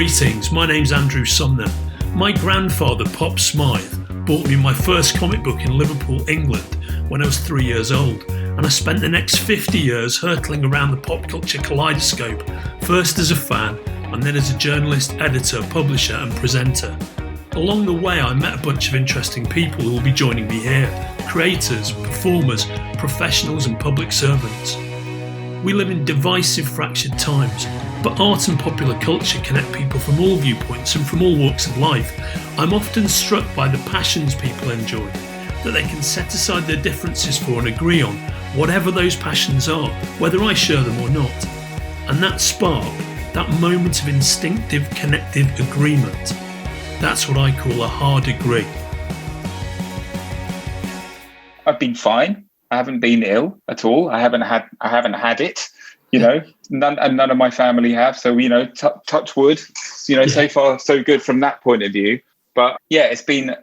Greetings, my name's Andrew Sumner. My grandfather, Pop Smythe, bought me my first comic book in Liverpool, England, when I was 3 years old, and I spent the next 50 years hurtling around the pop culture kaleidoscope, first as a fan, and then as a journalist, editor, publisher and presenter. Along the way, I met a bunch of interesting people who will be joining me here, creators, performers, professionals and public servants. We live in divisive, fractured times, but art and popular culture connect people from all viewpoints and from all walks of life. I'm often struck by the passions people enjoy, that they can set aside their differences for and agree on whatever those passions are, whether I share them or not. And that spark, that moment of instinctive, connective agreement, that's what I call a hard agree. I've been fine. I haven't been ill at all. I haven't had it. None of my family have. So, touch wood, so far so good from that point of view. But yeah, it's been,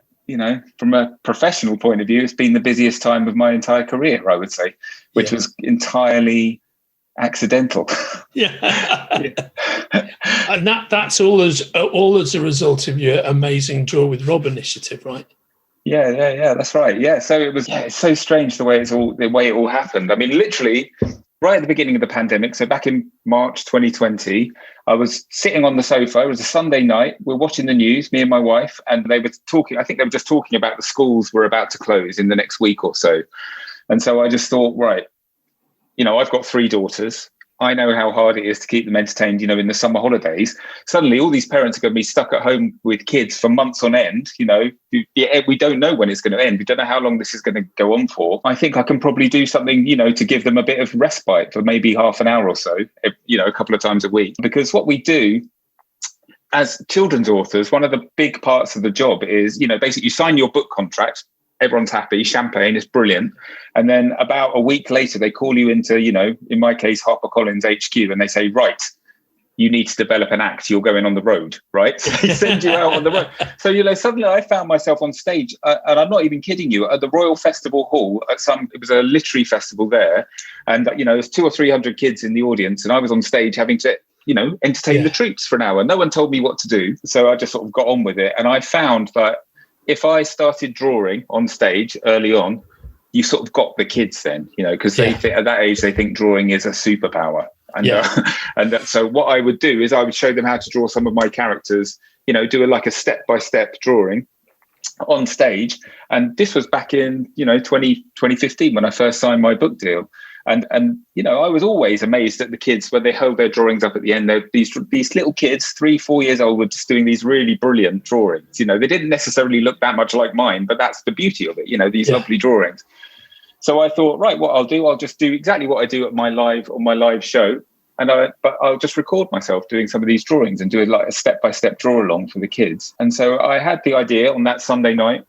from a professional point of view, it's been the busiest time of my entire career, I would say, which was entirely accidental. Yeah. And that's all as a result of your amazing Draw with Rob initiative, right? Yeah, that's right. Yeah. So it's so strange the way it all happened. I mean, literally right at the beginning of the pandemic, so back in March 2020, I was sitting on the sofa. It was a Sunday night. We're watching the news, me and my wife, and they were talking. I think they were just talking about the schools were about to close in the next week or so. And so I just thought, right, I've got 3 daughters. I know how hard it is to keep them entertained, in the summer holidays. Suddenly, all these parents are going to be stuck at home with kids for months on end. We don't know when it's going to end. We don't know how long this is going to go on for. I think I can probably do something, to give them a bit of respite for maybe half an hour or so, a couple of times a week. Because what we do as children's authors, one of the big parts of the job is, basically you sign your book contract. Everyone's happy, champagne is brilliant. And then about a week later, they call you into, in my case, HarperCollins HQ, and they say, right, you need to develop an act. You're going on the road, right? So they send you out on the road. So, suddenly I found myself on stage, and I'm not even kidding you, at the Royal Festival Hall, it was a literary festival there. And, there's 200 or 300 kids in the audience, and I was on stage having to, entertain the troops for an hour. No one told me what to do. So I just sort of got on with it. And I found that if I started drawing on stage early on, you sort of got the kids then, because they think, at that age, they think drawing is a superpower. And so what I would do is I would show them how to draw some of my characters, do a step-by-step drawing on stage. And this was back in, 2015 when I first signed my book deal. And I was always amazed at the kids when they held their drawings up at the end. These little kids, 3-4 years old, were just doing these really brilliant drawings. They didn't necessarily look that much like mine, but that's the beauty of it, these lovely drawings. So I thought, right, what I'll do, I'll just do exactly what I do at my live show. But I'll just record myself doing some of these drawings and do a step-by-step draw along for the kids. And so I had the idea on that Sunday night,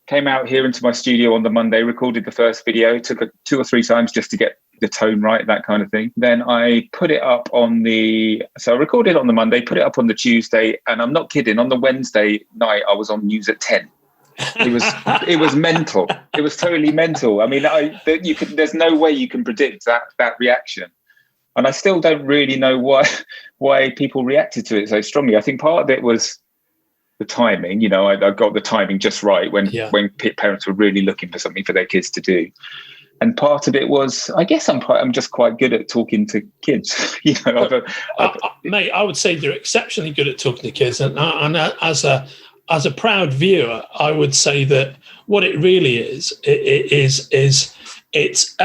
came out here into my studio on the Monday, recorded the first video, took it 2 or 3 times just to get the tone right, that kind of thing. Then I put it up so I recorded on the Monday, put it up on the Tuesday, and I'm not kidding, on the Wednesday night, I was on news at 10. It was mental. It was totally mental. I mean, there's no way you can predict that reaction. And I still don't really know why people reacted to it so strongly. I think part of it was the timing. I got the timing just right when parents were really looking for something for their kids to do. And part of it was, I guess I'm just quite good at talking to kids. Mate, I would say you're exceptionally good at talking to kids. And as a proud viewer, I would say that what it really is it's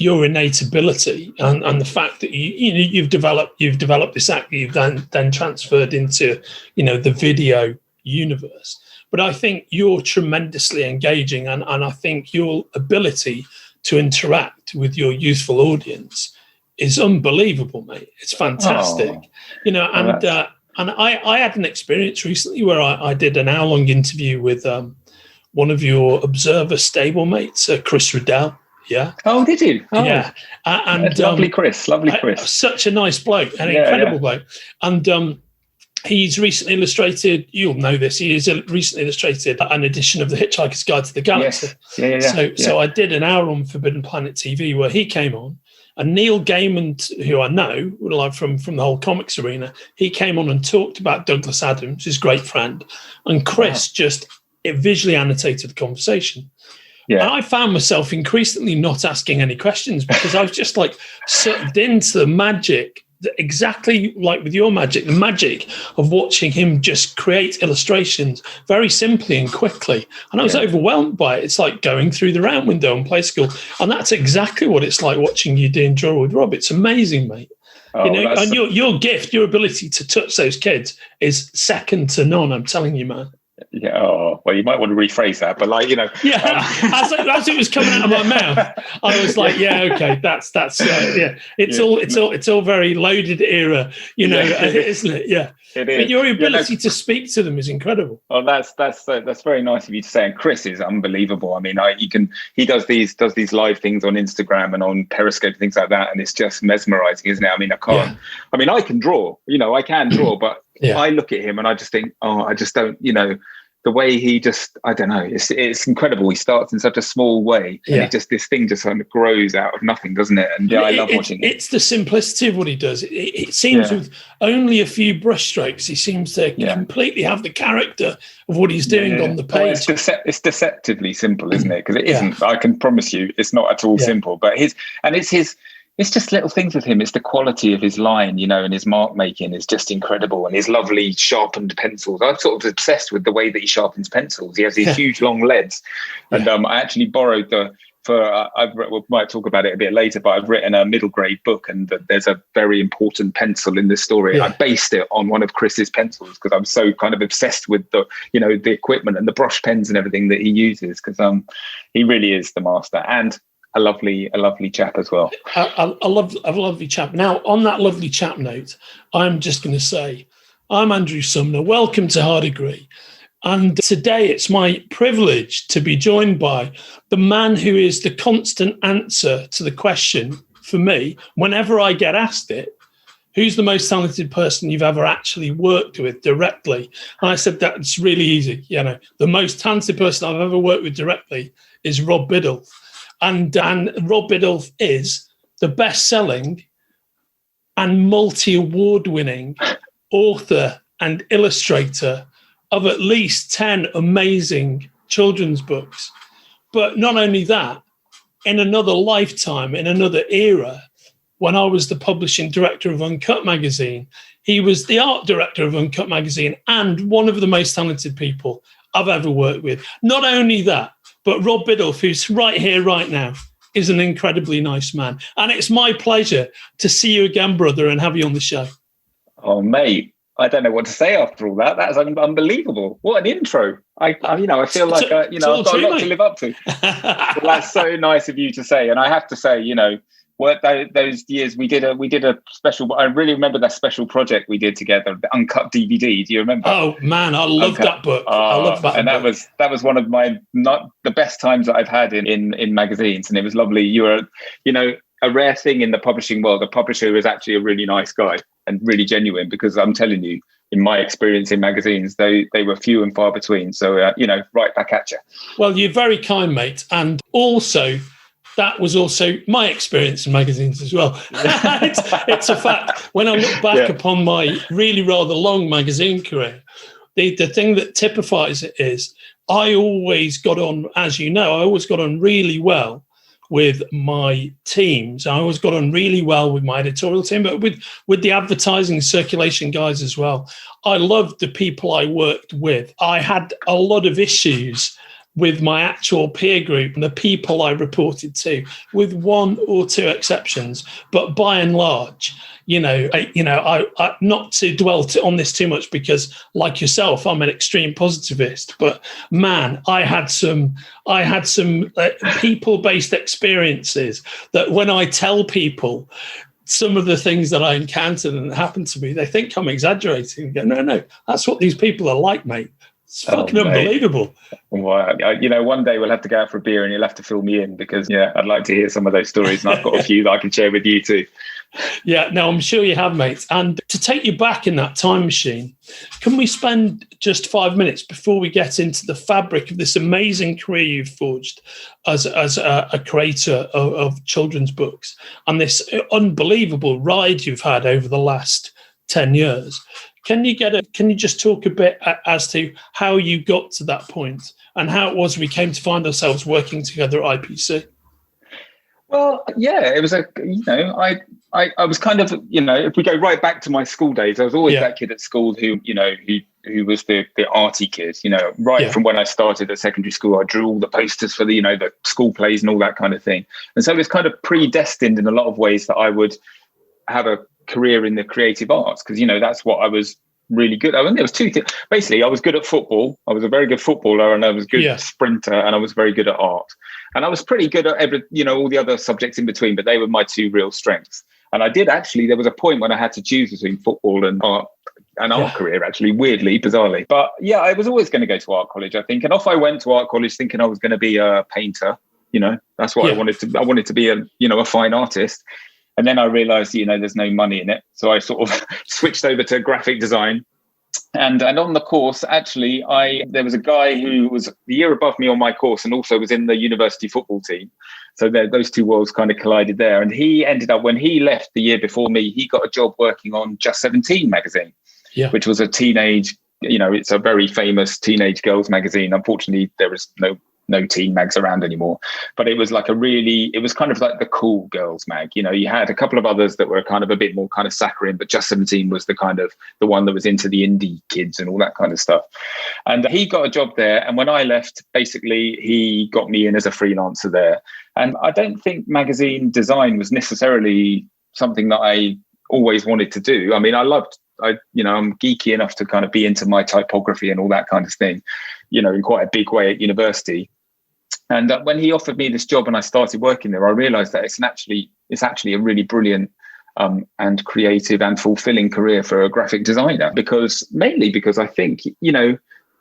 your innate ability and the fact that you've developed this act that you've then transferred into the video universe. But I think you're tremendously engaging, and I think your ability to interact with your youthful audience is unbelievable, mate. It's fantastic. And I had an experience recently where I did an hour-long interview with one of your Observer stablemates, Chris Riddell. Yeah. Oh, did you? Oh. Yeah. And lovely Chris. Such a nice bloke, an incredible bloke. And he's recently illustrated, you'll know this, he has recently illustrated an edition of The Hitchhiker's Guide to the Galaxy. Yes. So I did an hour on Forbidden Planet TV where he came on And Neil Gaiman, who I know, like from the whole comics arena, he came on and talked about Douglas Adams, his great friend, and Chris it visually annotated the conversation. Yeah. And I found myself increasingly not asking any questions because I was just like sucked into the magic, exactly like with your magic, the magic of watching him just create illustrations very simply and quickly. And I was overwhelmed by it. It's like going through the round window in play school. And that's exactly what it's like watching you doing Draw with Rob. It's amazing, mate. And your gift, your ability to touch those kids is second to none. I'm telling you, man. Yeah. Oh, well, you might want to rephrase that, but as it was coming out of my mouth, I was like, okay, that's It's all very loaded era, isn't it? Yeah. It is. But your ability to speak to them is incredible. Oh, that's very nice of you to say. And Chris is unbelievable. I mean, he does these live things on Instagram and on Periscope and things like that, and it's just mesmerizing, isn't it? I mean, I can't. Yeah. I mean, I can draw. I can draw, but I look at him and I just think, I just don't. The way he just, I don't know, it's incredible. He starts in such a small way, and this thing just kind of grows out of nothing, doesn't it? And I love watching it. It's the simplicity of what he does. It seems with only a few brushstrokes, he seems to completely have the character of what he's doing on the page. It's deceptively simple, isn't it? Because it isn't. I can promise you, it's not at all simple. But it's just little things with him. It's the quality of his line, and his mark making is just incredible. And his lovely sharpened pencils. I'm sort of obsessed with the way that he sharpens pencils. He has these huge long leads. And I actually borrowed we might talk about it a bit later, but I've written a middle grade book, and there's a very important pencil in this story. Yeah. I based it on one of Chris's pencils because I'm so kind of obsessed with the equipment and the brush pens and everything that he uses, because he really is the master. And a lovely chap as well. A lovely chap. Now, on that lovely chap note, I'm just going to say, I'm Andrew Sumner. Welcome to Hard Degree. And today it's my privilege to be joined by the man who is the constant answer to the question for me, whenever I get asked it, who's the most talented person you've ever actually worked with directly? And I said, that's really easy. The most talented person I've ever worked with directly is Rob Biddulph. And Rob Biddulph is the best-selling and multi-award-winning author and illustrator of at least 10 amazing children's books. But not only that, in another lifetime, in another era, when I was the publishing director of Uncut magazine, he was the art director of Uncut magazine and one of the most talented people I've ever worked with. Not only that, but Rob Biddulph, who's right here, right now, is an incredibly nice man. And it's my pleasure to see you again, brother, and have you on the show. Oh, mate, I don't know what to say after all that. That's unbelievable. What an intro. I feel like, I've got a lot to live up to. Well, that's so nice of you to say. And I have to say, those years we did a special. I really remember that special project we did together, the Uncut DVD. Do you remember? Oh man, I love that book. I love that. And book. that was one of my not the best times that I've had in magazines, and it was lovely. You were, a rare thing in the publishing world. A publisher is actually a really nice guy and really genuine, because I'm telling you, in my experience in magazines, they were few and far between. So right back at you. Well, you're very kind, mate, and also. That was also my experience in magazines as well. It's a fact. When I look back upon my really rather long magazine career, the thing that typifies it is I always got on, as you know, I always got on really well with my teams. I always got on really well with my editorial team, but with the advertising circulation guys as well. I loved the people I worked with. I had a lot of issues with my actual peer group and the people I reported to, with one or two exceptions. But by and large, I not to dwell on this too much, because like yourself, I'm an extreme positivist. But man, I had some people-based experiences that when I tell people some of the things that I encountered and happened to me, they think I'm exaggerating and go, no, that's what these people are like, mate. It's fucking unbelievable. Well, one day we'll have to go out for a beer and you'll have to fill me in, because I'd like to hear some of those stories, and I've got a few that I can share with you too. Yeah, no, I'm sure you have, mate. And to take you back in that time machine, can we spend just 5 minutes before we get into the fabric of this amazing career you've forged as a creator of children's books and this unbelievable ride you've had over the last 10 years? Can you just talk a bit as to how you got to that point and how it was we came to find ourselves working together at IPC? Well, yeah, it was I was kind of, if we go right back to my school days, I was always that kid at school who was the arty kid, from when I started at secondary school. I drew all the posters for the school plays and all that kind of thing. And so it was kind of predestined in a lot of ways that I would have a career in the creative arts, because, that's what I was really good. I mean, there was two things. Basically, I was good at football. I was a very good footballer, and I was a good sprinter, and I was very good at art. And I was pretty good at all the other subjects in between, but they were my two real strengths. And I did actually, there was a point when I had to choose between football and art, career, actually, weirdly, bizarrely. But yeah, I was always going to go to art college, I think. And off I went to art college thinking I was going to be a painter. That's what I wanted to. I wanted to be a fine artist. And then I realized, there's no money in it. So I sort of switched over to graphic design. And on the course, actually, there was a guy who was the year above me on my course and also was in the university football team. So those two worlds kind of collided there. And he ended up, when he left the year before me, he got a job working on Just 17 magazine, which was a teenage, it's a very famous teenage girls magazine. Unfortunately, there is no teen mags around anymore, but it was it was kind of like the cool girls mag. You had a couple of others that were kind of a bit more kind of saccharine, but Just 17 was the one that was into the indie kids and all that kind of stuff. And he got a job there. And when I left, basically he got me in as a freelancer there. And I don't think magazine design was necessarily something that I always wanted to do. I mean, I'm geeky enough to kind of be into my typography and all that kind of thing, in quite a big way at university. And when he offered me this job and I started working there, I realized that it's actually a really brilliant and creative and fulfilling career for a graphic designer, mainly because I think,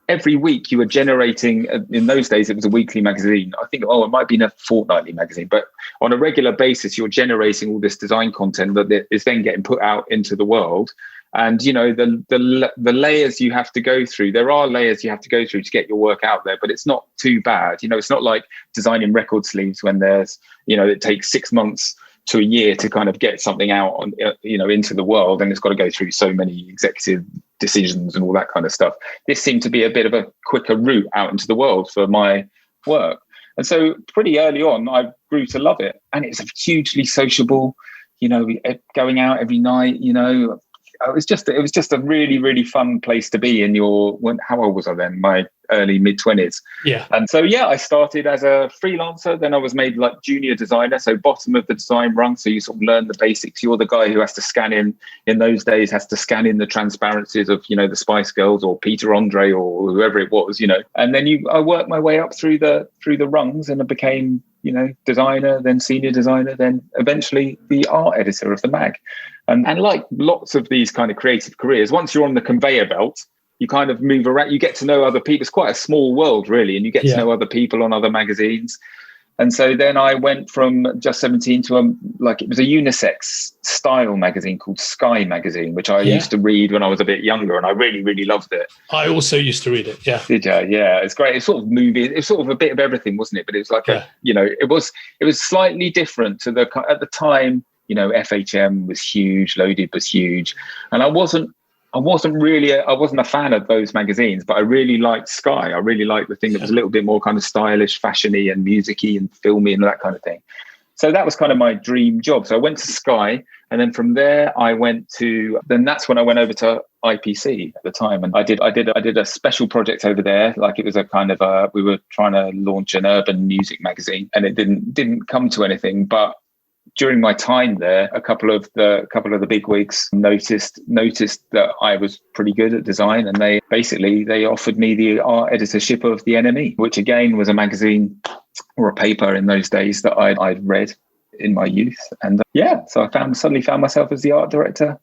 every week you were generating, in those days, it was a weekly magazine. I think, it might be a fortnightly magazine, but on a regular basis, you're generating all this design content that is then getting put out into the world. And, the layers you have to go through, there are layers you have to go through to get your work out there, but it's not too bad. It's not like designing record sleeves when there's, it takes 6 months to a year to kind of get something out on, into the world. And it's got to go through so many executive decisions and all that kind of stuff. This seemed to be a bit of a quicker route out into the world for my work. And so pretty early on, I grew to love it. And it's hugely sociable, going out every night, it was just a really, really fun place to be how old was I then? My early mid-20s. Yeah. And so, I started as a freelancer. Then I was made like junior designer. So bottom of the design rung. So you sort of learn the basics. You're the guy who has to scan in those days, has to scan in the transparencies of, the Spice Girls or Peter Andre or whoever it was, and then I worked my way up through the rungs and I became, designer, then senior designer, then eventually the art editor of the mag. And like lots of these kind of creative careers, once you're on the conveyor belt, you kind of move around, you get to know other people. It's quite a small world, really, and you get to know other people on other magazines. And so then I went from Just 17 to it was a unisex style magazine called Sky magazine, which I used to read when I was a bit younger, and I really, really loved it. I also used to read it. Yeah. Did you? Yeah, it's great. It's sort of movie. It's sort of a bit of everything, wasn't it? But it was like it was slightly different to at the time. FHM was huge, Loaded was huge, and I wasn't a fan of those magazines, but I really liked Sky. I really liked the thing that was a little bit more kind of stylish, fashiony and musicy and filmy and that kind of thing. So that was kind of my dream job. So I went to Sky, and then from there that's when I went over to IPC at the time. And I did a special project over there. Like it was a kind of we were trying to launch an urban music magazine, and it didn't come to anything, but during my time there, a couple of the bigwigs noticed that I was pretty good at design, and they offered me the art editorship of the NME, which again was a magazine or a paper in those days that I'd read in my youth. And so I suddenly found myself as the art director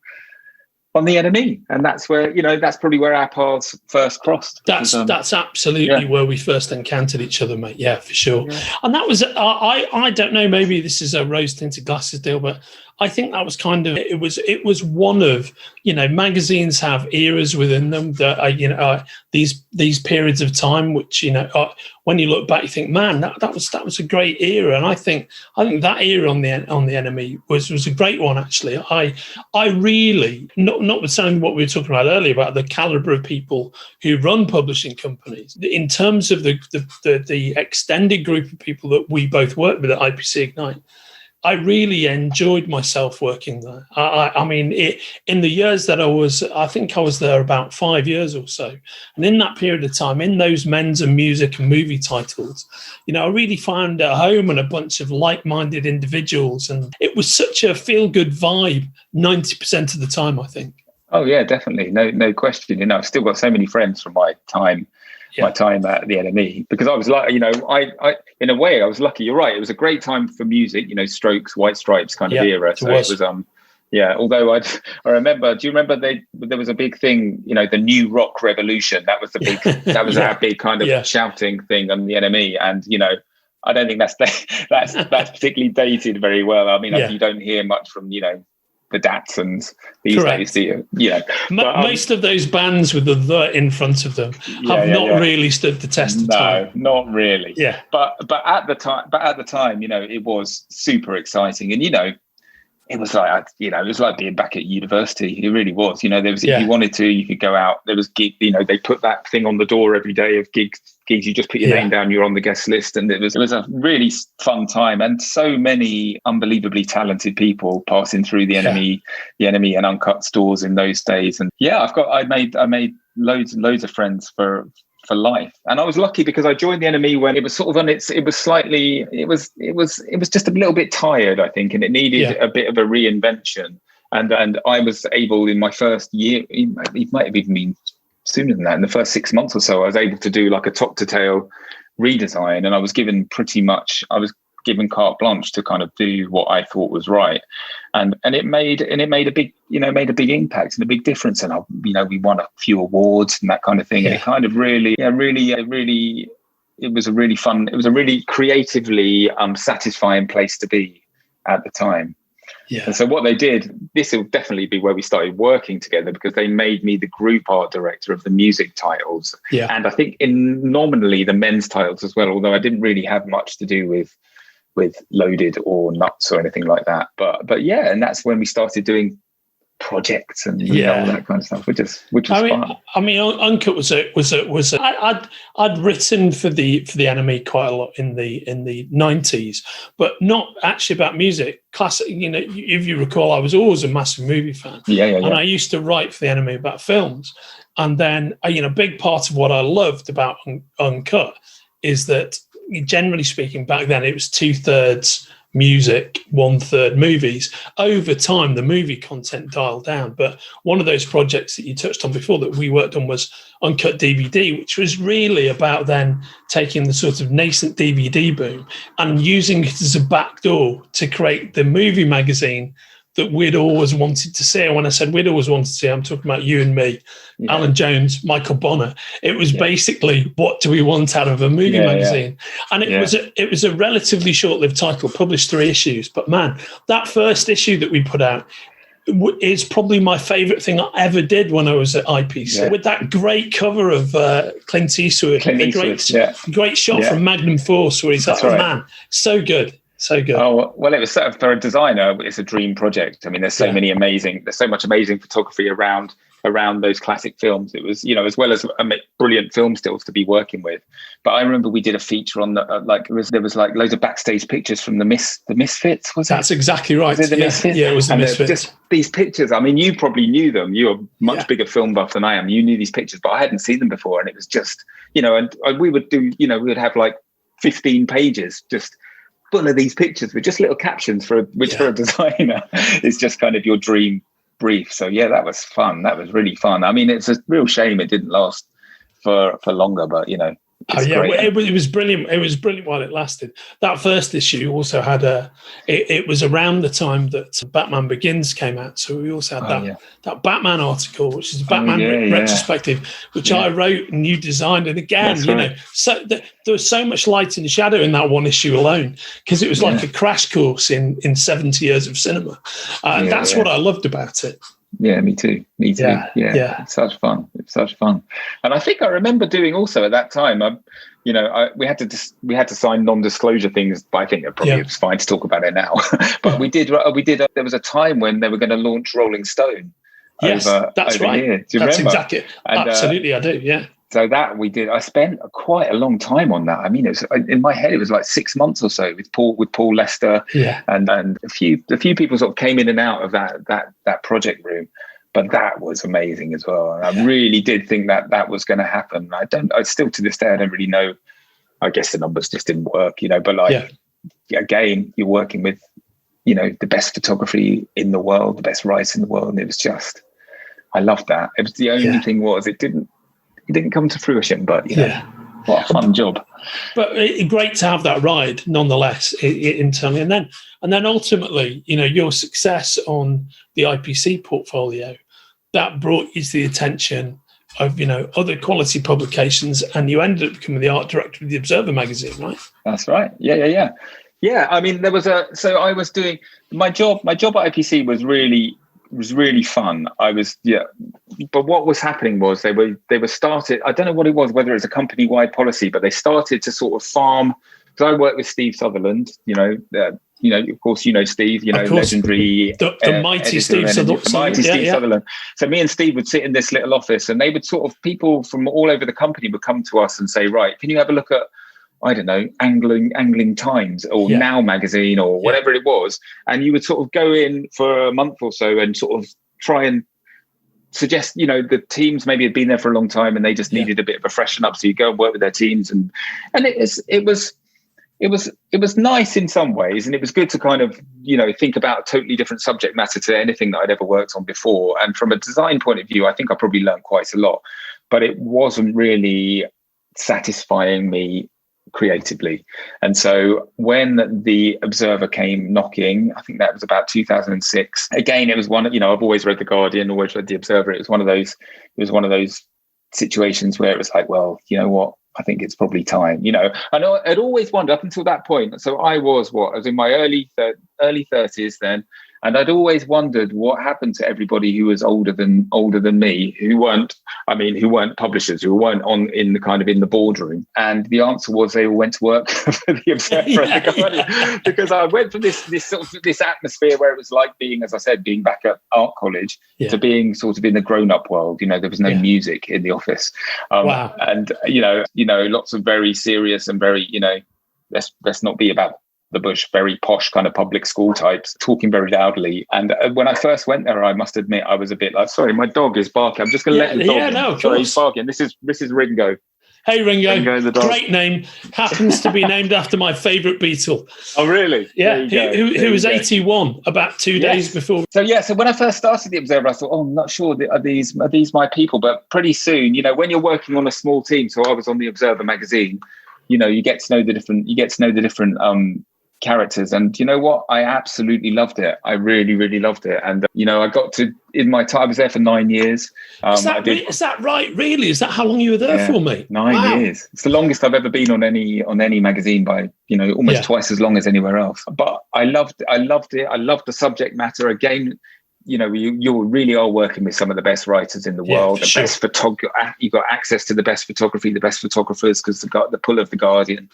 on the NME, and that's where that's probably where our paths first crossed. That's absolutely where we first encountered each other, mate. Yeah, for sure. Yeah. And that was I don't know, maybe this is a rose tinted glasses deal, but I think that was kind of it was one of, magazines have eras within them that these periods of time which when you look back you think, man, that was a great era. And I think that era on the Enemy was a great one actually. I really, notwithstanding what we were talking about earlier about the caliber of people who run publishing companies, in terms of the extended group of people that we both work with at IPC Ignite, I really enjoyed myself working there. In the years that I think I was there about 5 years or so. And in that period of time, in those men's and music and movie titles, I really found at home and a bunch of like-minded individuals. And it was such a feel-good vibe 90% of the time, I think. Oh, yeah, definitely. No question. I've still got so many friends from my time. My time at the NME, because I was like, I in a way I was lucky. You're right. It was a great time for music, Strokes, White Stripes kind of era. So it was although I remember, do you remember there was a big thing, the new rock revolution? That was the big, that was our big kind of shouting thing on the NME. And, I don't think that's particularly dated very well. I mean, you don't hear much from, the Datsuns these days, do you? Most of those bands with the in front of them have not really stood the test of time. No, not really. Yeah. But at the time, it was super exciting. And, it was like, it was like being back at university. It really was. There was, if you wanted to, you could go out. There was gig, they put that thing on the door every day of gigs. You just put your name down, you're on the guest list. And it was a really fun time. And so many unbelievably talented people passing through the Enemy and Uncut stores in those days. And I made loads of friends for life. And I was lucky because I joined the NME when it was sort of it was just a little bit tired, I think, and it needed a bit of a reinvention. And I was able in my first year, it might have even been sooner than that, in the first 6 months or so, I was able to do like a top to tail redesign, and I was given carte blanche to kind of do what I thought was right, and it made a big impact and a big difference. And we won a few awards and that kind of thing. And it kind of really it was a really fun, it was a really creatively satisfying place to be at the time. Yeah. And so what they did, this will definitely be where we started working together, because they made me the group art director of the music titles. Yeah. And I think nominally the men's titles as well, although I didn't really have much to do with Loaded or Nuts or anything like that. But yeah, and that's when we started doing projects and all that kind of stuff, which was fun. I mean, Uncut was I'd written for the Enemy quite a lot in the 90s, but not actually about music. Classic, if you recall, I was always a massive movie fan. And I used to write for the Enemy about films. And then, a big part of what I loved about Uncut is that, generally speaking, back then it was 2/3 music, 1/3 movies. Over time, the movie content dialed down. But one of those projects that you touched on before that we worked on was Uncut DVD, which was really about then taking the sort of nascent DVD boom and using it as a backdoor to create the movie magazine that we'd always wanted to see. And when I said we'd always wanted to see, I'm talking about you and me, Alan Jones, Michael Bonner. It was basically, what do we want out of a movie magazine? And it was a relatively short-lived title, published 3 issues. But man, that first issue that we put out is probably my favourite thing I ever did when I was at IPC, with that great cover of Clint Eastwood, great shot from Magnum Force where he's like, man, so good. So good. Oh, well, it was for a designer, it's a dream project. I mean, there's so much amazing photography around those classic films. It was, as well as brilliant film stills to be working with. But I remember we did a feature on there was loads of backstage pictures from the Misfits. That's exactly right. Was it the Misfits? Yeah, it was the Misfits. Just these pictures. I mean, you probably knew them. You're a much bigger film buff than I am. You knew these pictures, but I hadn't seen them before. And it was just, and we would do, we would have like 15 pages just full of these pictures with just little captions for a designer is just kind of your dream brief. So yeah, that was fun. That was really fun. I mean, it's a real shame it didn't last for longer, but It's yeah, great. well, it was brilliant. It was brilliant while it lasted. That first issue also had it was around the time that Batman Begins came out, so we also had that Batman article, which is a Batman retrospective, which I wrote and you designed. And again, know, so there was so much light and shadow in that one issue alone, because it was like a crash course in 70 years of cinema. That's what I loved about it. Yeah, me too. Yeah. It's such fun. And I think I remember doing also at that time, we had to sign non-disclosure things, but I think it probably was fine to talk about it now. But we did. There was a time when they were going to launch Rolling Stone. Yes, that's right. Here. Do you that's remember? Exactly. And, absolutely, I do. Yeah. So that we did. I spent quite a long time on that. I mean, it was in my head. It was like 6 months or so with Paul Lester, and a few people sort of came in and out of that project room. But that was amazing as well. And I really did think that was going to happen. I still to this day I don't really know. I guess the numbers just didn't work, But again, you're working with the best photography in the world, the best writers in the world, and it was just I loved that. It was the only thing was it didn't come to fruition, but what a fun job. But great to have that ride nonetheless internally, and then ultimately, your success on the IPC portfolio that brought you to the attention of other quality publications, and you ended up becoming the art director of the Observer magazine, right? That's right. Yeah. I mean, so I was doing my job. My job at IPC was really fun. But what was happening was they were started. I don't know what it was, whether it's a company-wide policy, but they started to sort of farm. Because I worked with Steve Sutherland, of course, Steve, legendary, the mighty Steve Sutherland. So me and Steve would sit in this little office, and they would sort of people from all over the company would come to us and say, right, can you have a look at, I don't know, Angling Times or Now magazine or whatever it was, and you would sort of go in for a month or so and sort of try and suggest, the teams maybe had been there for a long time and they just needed a bit of a freshen up. So you go and work with their teams, and it was nice in some ways, and it was good to kind of think about a totally different subject matter to anything that I'd ever worked on before. And from a design point of view, I think I probably learned quite a lot, but it wasn't really satisfying me creatively. And so when the Observer came knocking, I think that was about 2006. Again, it was one, I've always read The Guardian, always read the Observer. It was one of those situations where it was like, well, you know what? I think it's probably time, I know I'd always wondered up until that point. So I was in my early 30s then. And I'd always wondered what happened to everybody who was older than me, who weren't publishers, who weren't in the boardroom. And the answer was they all went to work for the Observer and the Guardian, because I went from this sort of this atmosphere where it was like being, as I said, being back at art college to being sort of in the grown-up world. There was no music in the office. Wow. And lots of very serious and very, let's not be about the bush, very posh kind of public school types talking very loudly. And when I first went there, I must admit I was a bit like, sorry, my dog is barking. I'm just going to let him dog. No, of sorry, course. He's barking. This is Ringo. Hey, Ringo the dog. Great name. Happens to be named after my favourite Beatle. Oh, really? Yeah, who was 81 about 2 days before. So when I first started the Observer, I thought, I'm not sure, are these my people? But pretty soon, when you're working on a small team, so I was on the Observer magazine, you get to know the different characters, and you know what, I absolutely loved it. I really, really loved it. And I got to, in my time, I was there for 9 years. Is that right? Really? Is that how long you were there for, mate? 9 years. It's the longest I've ever been on any magazine, by almost twice as long as anywhere else. But I loved it. I loved the subject matter. Again, you really are working with some of the best writers in the world, the best photography. You've got access to the best photography, the best photographers, because the pull of the Guardian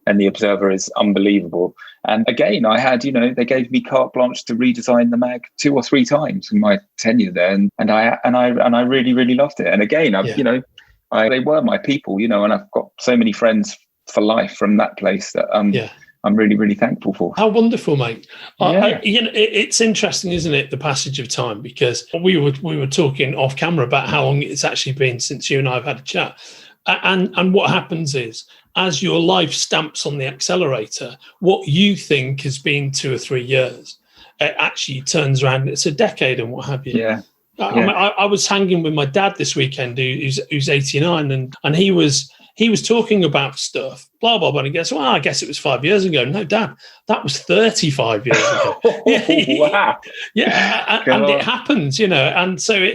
and the Observer is unbelievable. And again, I had, they gave me carte blanche to redesign the mag 2 or 3 times in my tenure there, and I really, really loved it. And again, they were my people, and I've got so many friends for life from that place that I'm really, really thankful for. How wonderful, mate. It's interesting, isn't it, the passage of time, because we were talking off camera about how long it's actually been since you and I have had a chat. And what happens is, as your life stamps on the accelerator, what you think has been 2 or 3 years, it actually turns around, it's a decade and what have you. Yeah. I was hanging with my dad this weekend, who's 89, and he was he was talking about stuff, blah, blah, blah. And he goes, well, I guess it was 5 years ago. No, Dad, that was 35 years ago. Wow. Yeah. And it happens, And so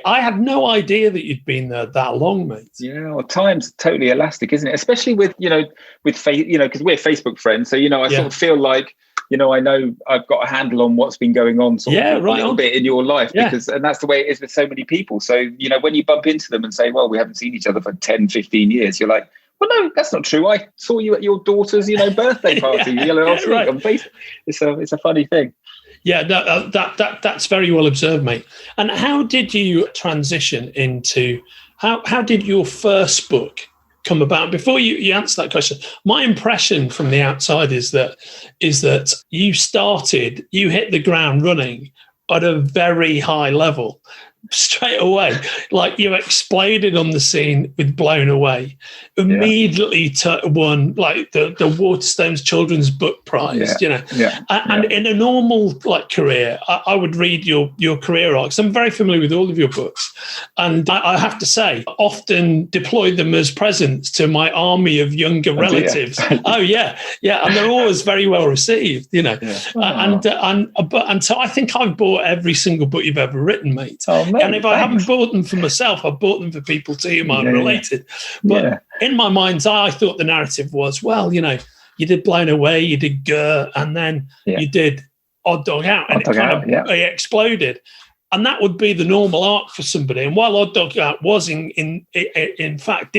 I had no idea that you'd been there that long, mate. Yeah. Well, time's totally elastic, isn't it? Especially with because we're Facebook friends. So, I sort of feel like, I know I've got a handle on what's been going on a little bit in your life, and that's the way it is with so many people. So, when you bump into them and say, well, we haven't seen each other for 10, 15 years, you're like, well, no, that's not true. I saw you at your daughter's, birthday party last week on Facebook. It's a funny thing. Yeah, that's very well observed, mate. And how did you transition into, how did your first book come about? Before you answer that question, my impression from the outside is that you hit the ground running at a very high level straight away. Like, you exploded on the scene with Blown Away, immediately won like the Waterstones Children's Book Prize, and in a normal career, I would read your career arcs. I'm very familiar with all of your books, and I have to say, often deployed them as presents to my army of younger relatives. And they're always very well received, and so I think I've bought every single book you've ever written, mate. And if I haven't bought them for myself, I've bought them for people to whom I'm related. But in my mind's eye, I thought the narrative was, well, you did Blown Away, you did Gert, and then you did Odd Dog Out, and it exploded. And that would be the normal arc for somebody. And while Odd Dog Out was in fact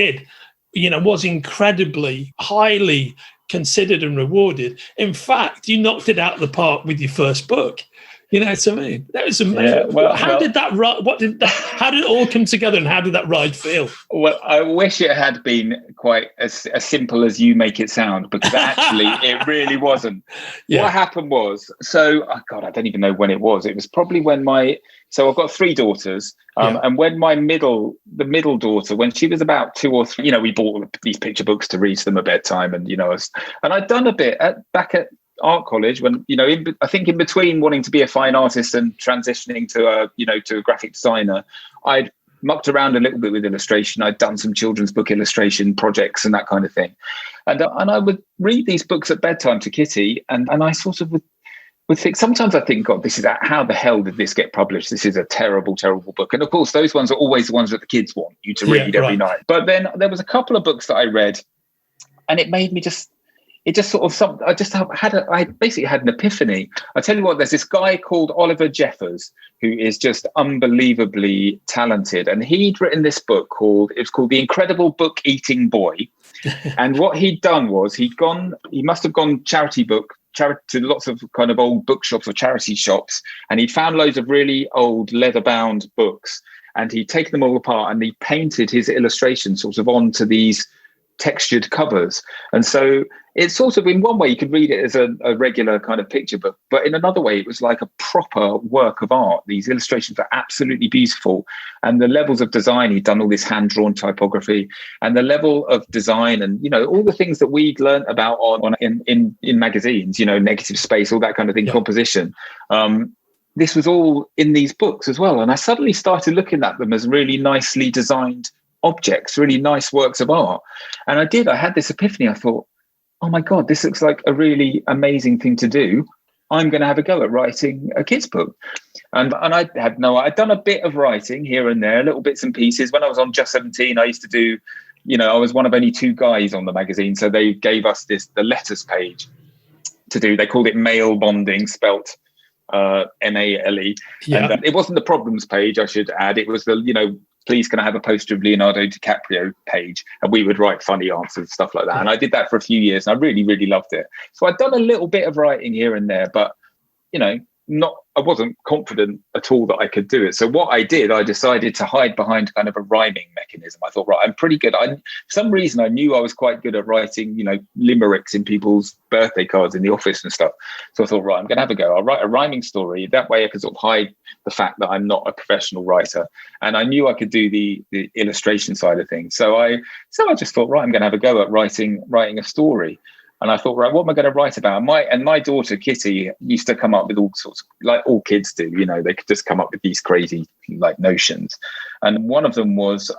was incredibly highly considered and rewarded. In fact, you knocked it out of the park with your first book. You know what I mean? That was amazing. Yeah, how did it all come together, and how did that ride feel? Well, I wish it had been quite as simple as you make it sound, because actually it really wasn't. What happened was, I don't even know when it was. It was probably when I've got three daughters, and when the middle daughter, when she was about 2 or 3, we bought these picture books to read to them at bedtime, and and I'd done a bit back at art college when I think in between wanting to be a fine artist and transitioning to a graphic designer, I'd mucked around a little bit with illustration. I'd done some children's book illustration projects and that kind of thing, and I would read these books at bedtime to Kitty, and I sort of would think, sometimes I think, God, how the hell did this get published? This is a terrible, terrible book. And of course, those ones are always the ones that the kids want you to read every night. But then there was a couple of books that I read, and it made me I basically had an epiphany. I tell you what, there's this guy called Oliver Jeffers who is just unbelievably talented, and he'd written this book called The Incredible Book Eating Boy. And what he'd done was he must have gone to lots of kind of old bookshops or charity shops, and he'd found loads of really old leather-bound books, and he'd taken them all apart and he painted his illustrations sort of onto these textured covers. And so it's sort of, in one way you could read it as a regular kind of picture book, but in another way it was like a proper work of art. These illustrations are absolutely beautiful, and the levels of design, he'd done all this hand-drawn typography, and the level of design and all the things that we'd learned about in magazines, negative space, all that kind of thing, composition. This was all in these books as well, and I suddenly started looking at them as really nicely designed objects, really nice works of art. And I had this epiphany. I thought, oh my God, this looks like a really amazing thing to do. I'm going to have a go at writing a kid's book. And I'd done a bit of writing here and there, little bits and pieces. When I was on Just 17, I used to do, I was one of only 2 guys on the magazine. So they gave us the letters page to do. They called it mail bonding, spelt MALE. Yeah. And it wasn't the problems page, I should add. It was the, please can I have a poster of Leonardo DiCaprio page, and we would write funny answers, stuff like that. And I did that for a few years, and I really, really loved it. So I'd done a little bit of writing here and there, but I wasn't confident at all that I could do it. So what I did, I decided to hide behind kind of a rhyming mechanism. I thought, right, I'm pretty good. For some reason, I knew I was quite good at writing, limericks in people's birthday cards in the office and stuff. So I thought, right, I'm going to have a go. I'll write a rhyming story. That way I could sort of hide the fact that I'm not a professional writer. And I knew I could do the illustration side of things. So I just thought, right, I'm going to have a go at writing a story. And I thought, right, what am I going to write about? My daughter, Kitty, used to come up with all sorts, like all kids do, they could just come up with these crazy notions. And one of them was,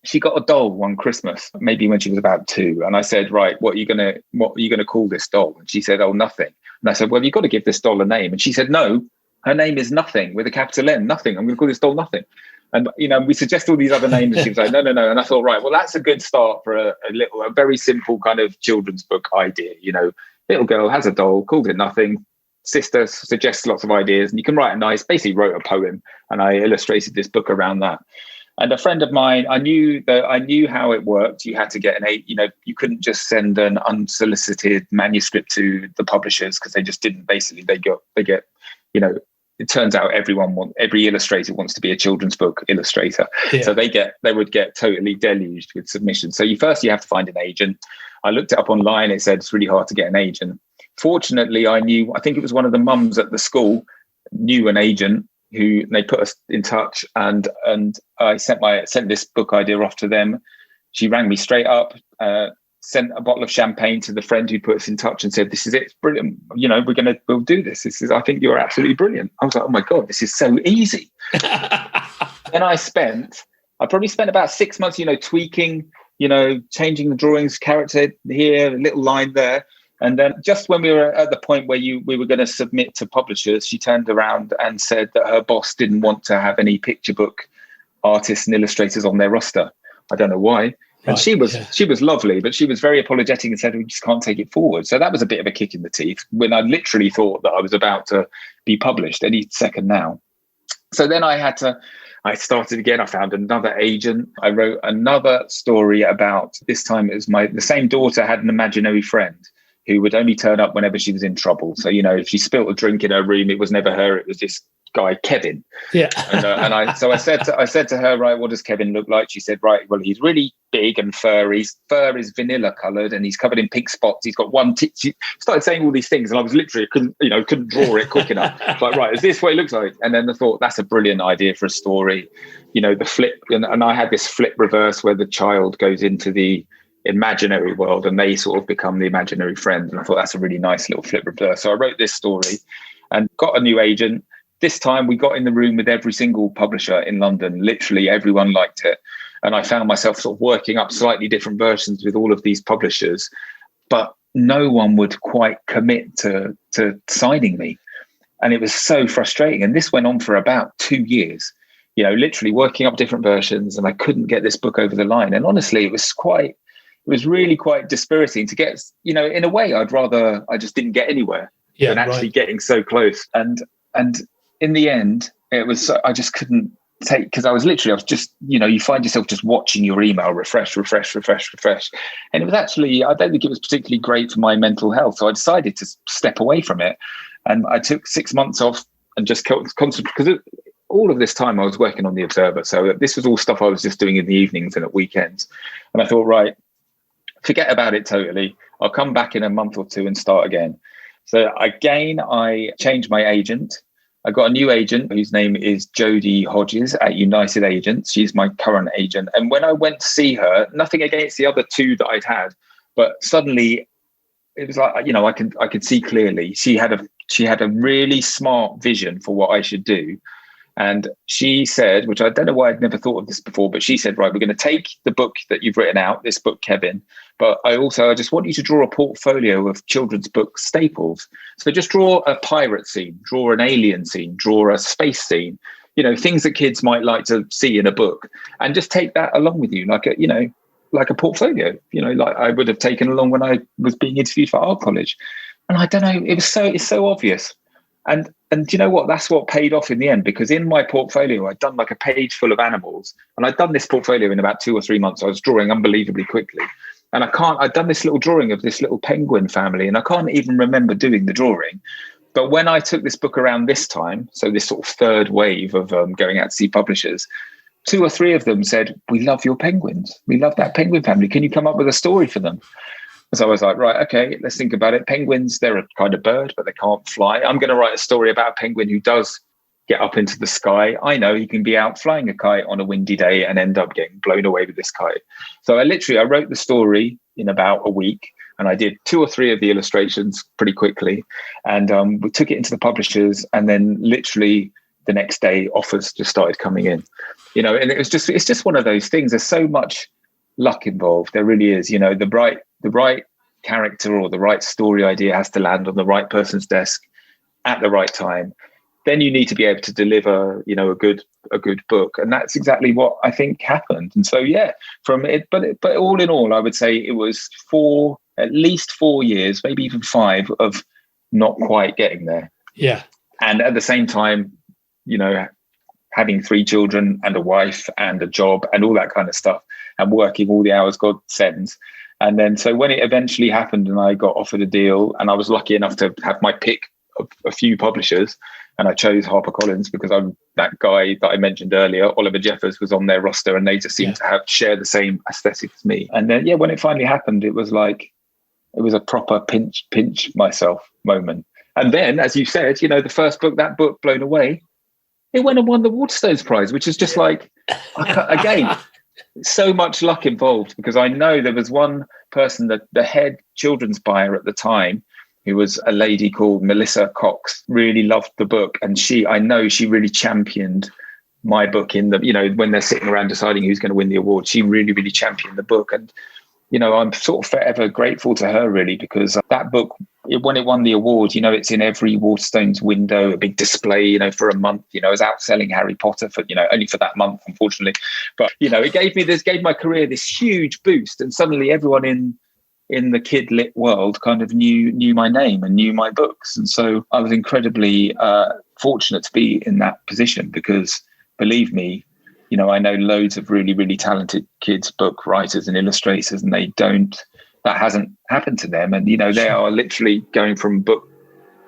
she got a doll one Christmas, maybe when she was about 2. And I said, right, what are you gonna call this doll? And she said, oh, nothing. And I said, well, you've got to give this doll a name. And she said, no, her name is Nothing, with a capital N, Nothing. I'm going to call this doll Nothing. And, we suggest all these other names. And she was like, no. And I thought, right, well, that's a good start for a very simple kind of children's book idea. Little girl has a doll, called it Nothing. Sister suggests lots of ideas, and you can write basically wrote a poem, and I illustrated this book around that. And a friend of mine, I knew how it worked. You had to get you couldn't just send an unsolicited manuscript to the publishers, because they just didn't. Basically, they get, it turns out every illustrator wants to be a children's book illustrator. Yeah. So they would get totally deluged with submissions. So you have to find an agent. I looked it up online. It said it's really hard to get an agent. Fortunately, I think it was one of the mums at the school knew an agent who they put us in touch, and I sent this book idea off to them. She rang me straight up, sent a bottle of champagne to the friend who put us in touch and said, this is it, it's brilliant. We'll do this. I think you're absolutely brilliant. I was like, oh my God, this is so easy. And I probably spent about 6 months, tweaking, changing the drawings, character here, a little line there. And then just when we were at the point where we were going to submit to publishers, she turned around and said that her boss didn't want to have any picture book artists and illustrators on their roster. I don't know why. And she was lovely, but she was very apologetic and said, we just can't take it forward. So that was a bit of a kick in the teeth, when I literally thought that I was about to be published any second now. So then I started again. I found another agent. I wrote another story about, this time it was the same daughter had an imaginary friend who would only turn up whenever she was in trouble. So, if she spilt a drink in her room, it was never her, it was this guy, Kevin. Yeah. I said to her, right, what does Kevin look like? She said, right, well, he's really big and furry. His fur is vanilla coloured and he's covered in pink spots. He's got one she started saying all these things, and I was literally couldn't draw it quick enough. It's like, right, is this what it looks like? And then I thought, that's a brilliant idea for a story. The flip, and I had this flip reverse where the child goes into the imaginary world and they sort of become the imaginary friend. And I thought that's a really nice little flip reverse. So I wrote this story and got a new agent. This time we got in the room with every single publisher in London. Literally everyone liked it. And I found myself sort of working up slightly different versions with all of these publishers, but no one would quite commit to signing me. And it was so frustrating. And this went on for about 2 years, literally working up different versions, and I couldn't get this book over the line. And honestly, it was really quite dispiriting to get, in a way, I'd rather I just didn't get anywhere than actually getting so close. And in the end, it was, I just couldn't take, because I was just, you find yourself just watching your email refresh. And it was actually, I don't think it was particularly great for my mental health. So I decided to step away from it. And I took 6 months off and just concentrated, because all of this time I was working on the Observer. So this was all stuff I was just doing in the evenings and at weekends. And I thought, right, forget about it totally. I'll come back in a month or 2 and start again. So again, I changed my agent. I got a new agent whose name is Jodie Hodges at United Agents. She's my current agent. And when I went to see her, nothing against the other 2 that I'd had, but suddenly it was like, I could see clearly. She had a really smart vision for what I should do. And she said, which I don't know why I'd never thought of this before, but she said, right, we're going to take the book that you've written out, this book, Kevin, but I just want you to draw a portfolio of children's book staples. So just draw a pirate scene, draw an alien scene, draw a space scene, things that kids might like to see in a book, and just take that along with you, like a portfolio, like I would have taken along when I was being interviewed for art college. And I don't know, it's so obvious. And do you know what? That's what paid off in the end, because in my portfolio, I'd done like a page full of animals, and I'd done this portfolio in about 2 or 3 months. I was drawing unbelievably quickly. And I'd done this little drawing of this little penguin family, and I can't even remember doing the drawing. But when I took this book around this time, so this sort of third wave of going out to see publishers, 2 or 3 of them said, we love your penguins. We love that penguin family. Can you come up with a story for them? So I was like, right, okay, let's think about it. Penguins, they're a kind of bird, but they can't fly. I'm going to write a story about a penguin who does get up into the sky. I know he can be out flying a kite on a windy day and end up getting blown away with this kite. So I wrote the story in about a week, and I did 2 or 3 of the illustrations pretty quickly. And we took it into the publishers, and then literally the next day offers just started coming in, and it's just one of those things. There's so much luck involved. There really is. The right character or the right story idea has to land on the right person's desk at the right time. Then you need to be able to deliver, a good book, and that's exactly what I think happened. And so, but all in all, I would say it was at least 4 years, maybe even 5, of not quite getting there. Yeah, and at the same time, having 3 children and a wife and a job and all that kind of stuff, and working all the hours God sends. And then, so when it eventually happened and I got offered a deal, and I was lucky enough to have my pick of a few publishers, and I chose HarperCollins because I'm that guy that I mentioned earlier, Oliver Jeffers, was on their roster, and they just seemed to share the same aesthetic as me. And then, when it finally happened, it was a proper pinch myself moment. And then, as you said, the first book, that book, Blown Away, it went and won the Waterstones Prize, which is just again, so much luck involved, because I know there was one person, that the head children's buyer at the time, who was a lady called Melissa Cox, really loved the book. And I know she really championed my book in when they're sitting around deciding who's going to win the award. She really, really championed the book. And, I'm sort of forever grateful to her, really, because that book, when it won the award, it's in every Waterstones window, a big display, for a month. I was outselling Harry Potter for, only for that month, unfortunately. But, it gave my career this huge boost. And suddenly everyone in the kid lit world kind of knew my name and knew my books. And so I was incredibly fortunate to be in that position, because believe me, I know loads of really, really talented kids book writers and illustrators, and that hasn't happened to them. And, they are literally going from book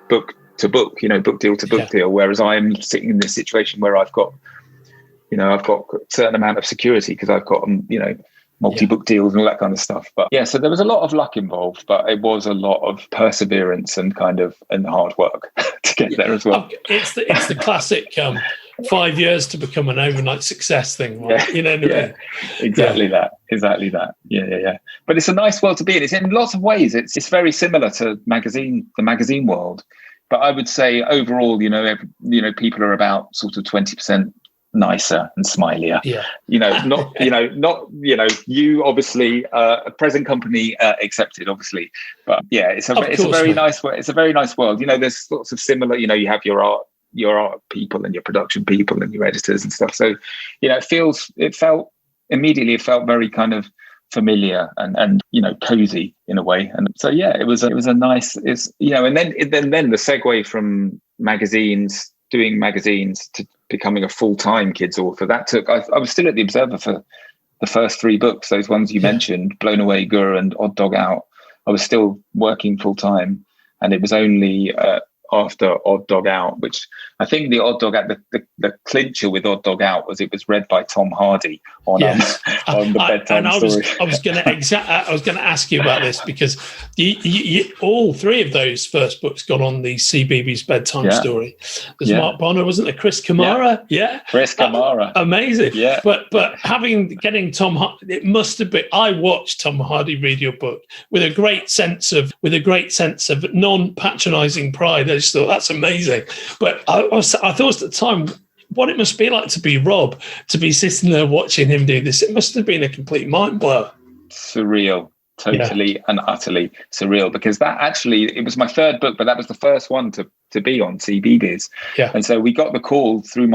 to book, book deal to book deal. Whereas I'm sitting in this situation where I've got a certain amount of security, because I've got, multi-book deals and all that kind of stuff. But so there was a lot of luck involved, but it was a lot of perseverance and hard work to get there as well. It's the classic 5 years to become an overnight success thing, right? Exactly that. Yeah. But it's a nice world to be in. It's in lots of ways. It's very similar to the magazine world. But I would say overall, people are about sort of 20% nicer and smilier. You obviously a present company accepted, obviously, but it's a very nice world. There's lots of similar, you have your art people and your production people and your editors and stuff, so it felt very kind of familiar and cozy in a way. And so it was a nice, and then the segue from doing magazines to becoming a full-time kids author, that took, I was still at the Observer for the first 3 books, those ones you mentioned, Blown Away, Guru and Odd Dog Out. I was still working full-time, and it was only after Odd Dog Out, which I think the Odd Dog Out, the clincher with Odd Dog Out was it was read by Tom Hardy on the bedtime story. I was going to ask you about this, because you all 3 of those first books got on the CBeebies bedtime story. There's Mark Bonner, wasn't there? Chris Kamara, Chris Kamara, amazing. But getting Tom Hardy, it must have been. I watched Tom Hardy read your book with a great sense of non-patronising pride. I just thought, that's amazing. But I thought at the time, what it must be like to be Rob, to be sitting there watching him do this. It must have been a complete mind blow. Surreal, totally and utterly surreal, because it was my 3rd book, but that was the first one to be on CBeebies. And so we got the call through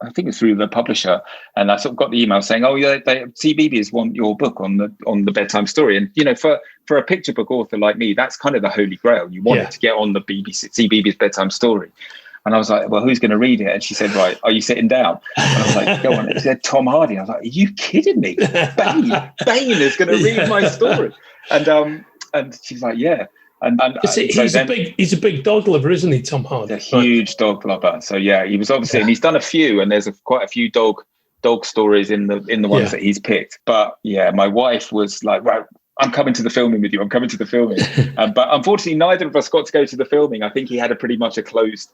I think it's through the publisher, and I sort of got the email saying, CBeebies want your book on the bedtime story. And for a picture book author like me, that's kind of the holy grail. You wanted to get on the CBeebies bedtime story. And I was like, well, who's going to read it? And she said, right, are you sitting down? And I was like, go on. It said Tom Hardy. I was like, are you kidding me? Bane is going to read my story. And she's like, yeah. He's a big dog lover, isn't he, Tom Hardy? He's a huge dog lover. So he was obviously, and he's done a few, and there's quite a few dog stories in the ones that he's picked. But my wife was like, right, I'm coming to the filming with you. I'm coming to the filming. But unfortunately, neither of us got to go to the filming. I think he had pretty much a closed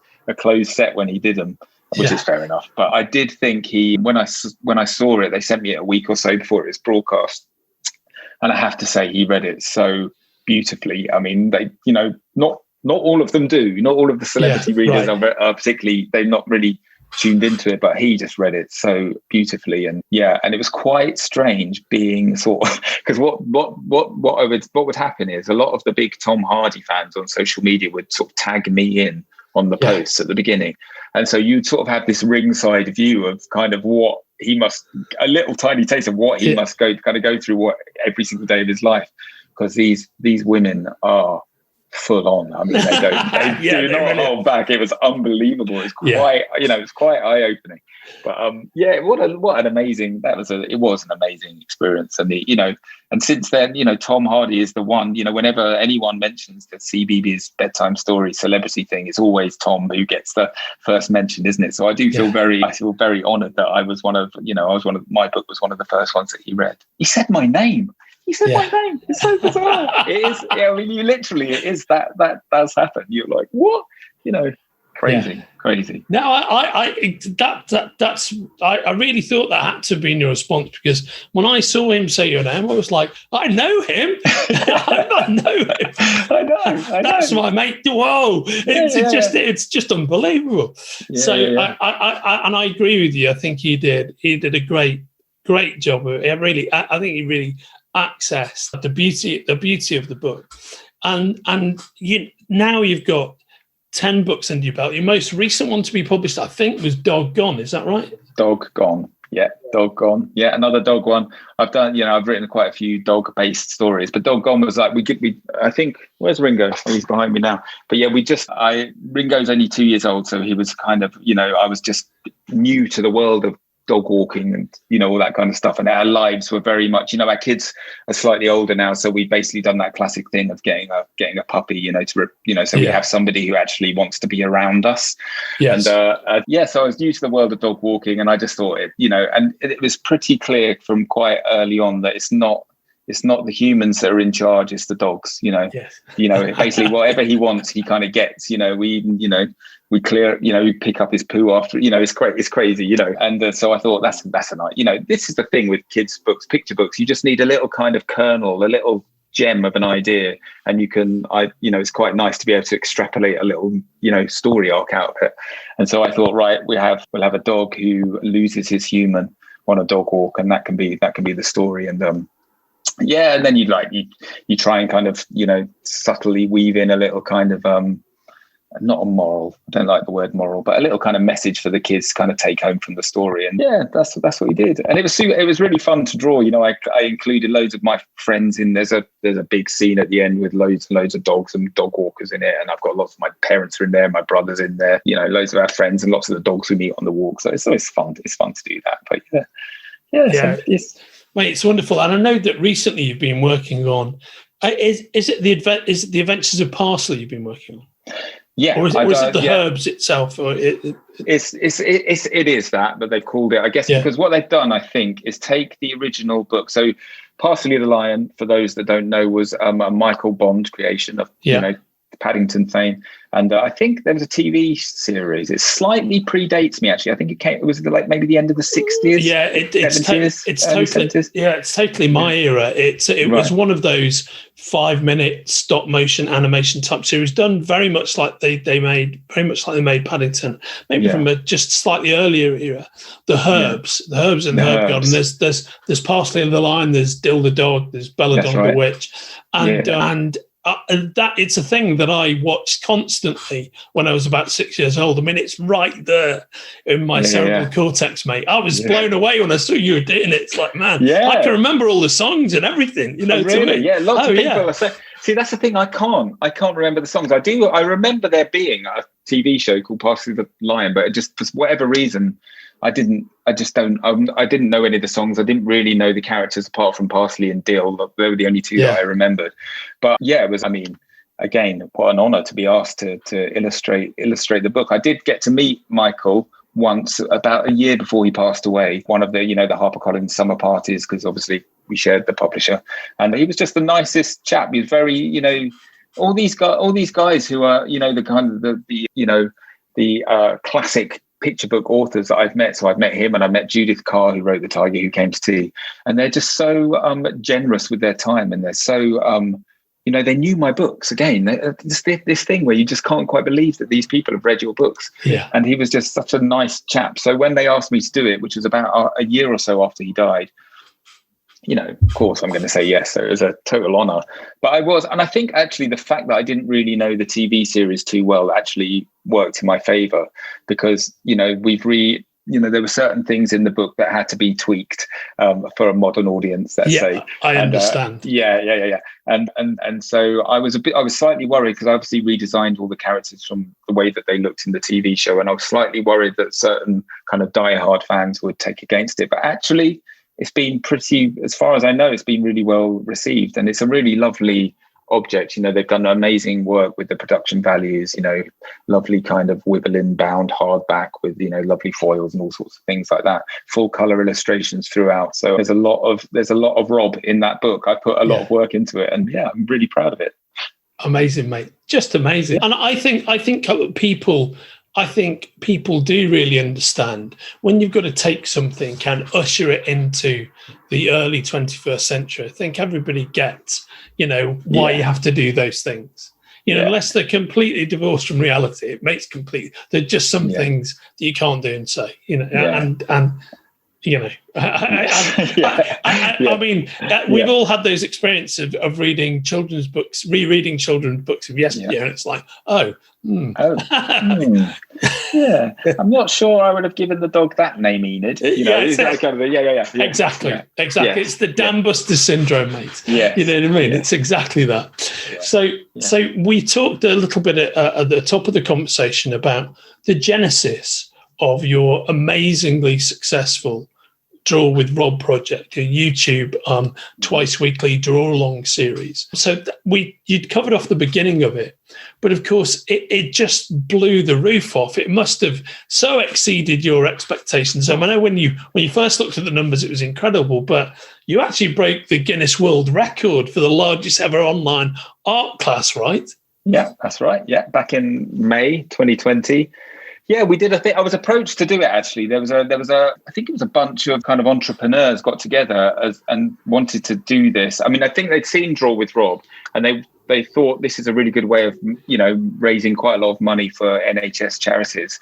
set when he did them, which is fair enough. But I did think when I saw it, they sent me it a week or so before it was broadcast, and I have to say he read it so beautifully. I mean, they, not all of them do. Not all of the celebrity readers are particularly. They're not really tuned into it, but he just read it so beautifully. And and it was quite strange being sort of, because what would happen is a lot of the big Tom Hardy fans on social media would sort of tag me in on the posts at the beginning, and so you'd sort of have this ringside view of kind of what he must, a little tiny taste of what he must go through what every single day of his life, because these women are full on. I mean, they do not hold back. It was unbelievable. It's quite, it was quite eye opening. But what an amazing, it was an amazing experience. And and since then, Tom Hardy is the one. Whenever anyone mentions the CBeebies bedtime story celebrity thing, it's always Tom who gets the first mention, isn't it? So I do feel very honoured that I was my book was one of the first ones that he read. He said my name. He said my name. It's so bizarre. It is. I mean, it is that does happen. You're like, what? Crazy. No, I really thought that had to be in your response, because when I saw him say your name, I was like, I know him. I know him. I know. That's my mate. Whoa! It's just unbelievable. I agree with you. I think he did a great job of it. I think he really accessed the beauty of the book, and now you've got 10 books under your belt. Your most recent one to be published, I think, was Dog Gone. Is that right? Dog Gone. Yeah, Dog Gone. Yeah, another dog one. I've done. I've written quite a few dog-based stories, but Dog Gone was like I think, where's Ringo? Oh, he's behind me now. But yeah, Ringo's only 2 years old, so he was kind of, I was just new to the world of dog walking and all that kind of stuff, and our lives were very much, our kids are slightly older now, so we've basically done that classic thing of getting a puppy, we have somebody who actually wants to be around us. And so I was new to the world of dog walking, and I just thought it was pretty clear from quite early on that it's not the humans that are in charge, it's the dogs. Basically whatever he wants he kind of gets. We clear, we pick up his poo after, it's crazy, and so I thought that's a nice, this is the thing with kids books, picture books, you just need a little kind of kernel, a little gem of an idea, and it's quite nice to be able to extrapolate a little, story arc out of it. And so I thought, right, we'll have a dog who loses his human on a dog walk, and that can be the story. And and then you try and kind of subtly weave in a little kind of not a moral, I don't like the word moral, but a little kind of message for the kids to kind of take home from the story. And that's what we did. And it was really fun to draw. I included loads of my friends in. There's a big scene at the end with loads and loads of dogs and dog walkers in it, and I've got lots of my parents are in there, my brother's in there, loads of our friends and lots of the dogs we meet on the walk. So it's always fun. It's fun to do that. But so mate, it's wonderful. And I know that recently you've been working on is it the Adventures of Parsley you've been working on? Yeah, or is it the herbs itself? Or it is that, but they've called it, I guess, because what they've done, I think, is take the original book. So, Parsley the Lion, for those that don't know, was a Michael Bond creation of Paddington fame, and I think there was a TV series. It slightly predates me, actually. I think it was like maybe the end of the 60s. Yeah, it's totally my era. It was one of those 5-minute stop motion animation type series, done very much like they made Paddington, maybe from a just slightly earlier era. The herbs in the herb garden. There's Parsley the Lion, there's Dill the dog, there's Belladonna the witch, and that it's a thing that I watched constantly when I was about 6 years old. I mean, it's right there in my cerebral cortex, mate. I was blown away when I saw you were doing it. It's like, man, I can remember all the songs and everything. Really? Yeah, lots of people are saying. See, that's the thing. I can't remember the songs. I remember there being a TV show called Parsley the Lion, but it just, for whatever reason, I didn't know any of the songs. I didn't really know the characters apart from Parsley and Dill. They were the only two that I remembered. But it was, again, what an honor to be asked to illustrate the book. I did get to meet Michael once, about a year before he passed away, one of the, the HarperCollins summer parties, because obviously we shared the publisher. And he was just the nicest chap. He was very, all these guys who are, the kind of the classic picture book authors that I've met. So I've met him, and I met Judith Carr, who wrote The Tiger Who Came to Tea, and they're just so generous with their time, and they're so they knew my books. Again, this thing where you just can't quite believe that these people have read your books. Yeah. And he was just such a nice chap. So when they asked me to do it, which was about a year or so after he died, of course I'm going to say yes. So it was a total honor. But and I think actually the fact that I didn't really know the TV series too well actually worked in my favor, because, there were certain things in the book that had to be tweaked for a modern audience, let's say. I understand. And so I was slightly worried, because I obviously redesigned all the characters from the way that they looked in the TV show. And I was slightly worried that certain kind of diehard fans would take against it. But actually, it's been as far as I know, it's been really well received. And it's a really lovely object. They've done amazing work with the production values, lovely kind of Wibbelin bound hardback with, lovely foils and all sorts of things like that. Full color illustrations throughout. So there's a lot of Rob in that book. I put a lot of work into it, and I'm really proud of it. Amazing, mate. Just amazing. And I think people do really understand when you've got to take something and usher it into the early 21st century. I think everybody gets, why you have to do those things. Unless they're completely divorced from reality, it makes they're just some things that you can't do and say, we've all had those experiences of reading children's books, rereading children's books of yesteryear, and it's like, yeah. I'm not sure I would have given the dog that name, Enid. Exactly. It's the dam buster syndrome, mate. Yeah, you know what I mean. It's exactly that. Yeah. So we talked a little bit at the top of the conversation about the genesis of your amazingly successful Draw with Rob project, your YouTube twice weekly draw along series. So you'd covered off the beginning of it, but of course it just blew the roof off. It must have so exceeded your expectations. I know when you first looked at the numbers, it was incredible, but you actually broke the Guinness World Record for the largest ever online art class, right? Yeah, that's right. Yeah, back in May 2020. Yeah, we did a thing. I was approached to do it, actually. There was I think it was a bunch of kind of entrepreneurs got together and wanted to do this. I mean, I think they'd seen Draw with Rob, and they thought this is a really good way of, raising quite a lot of money for NHS charities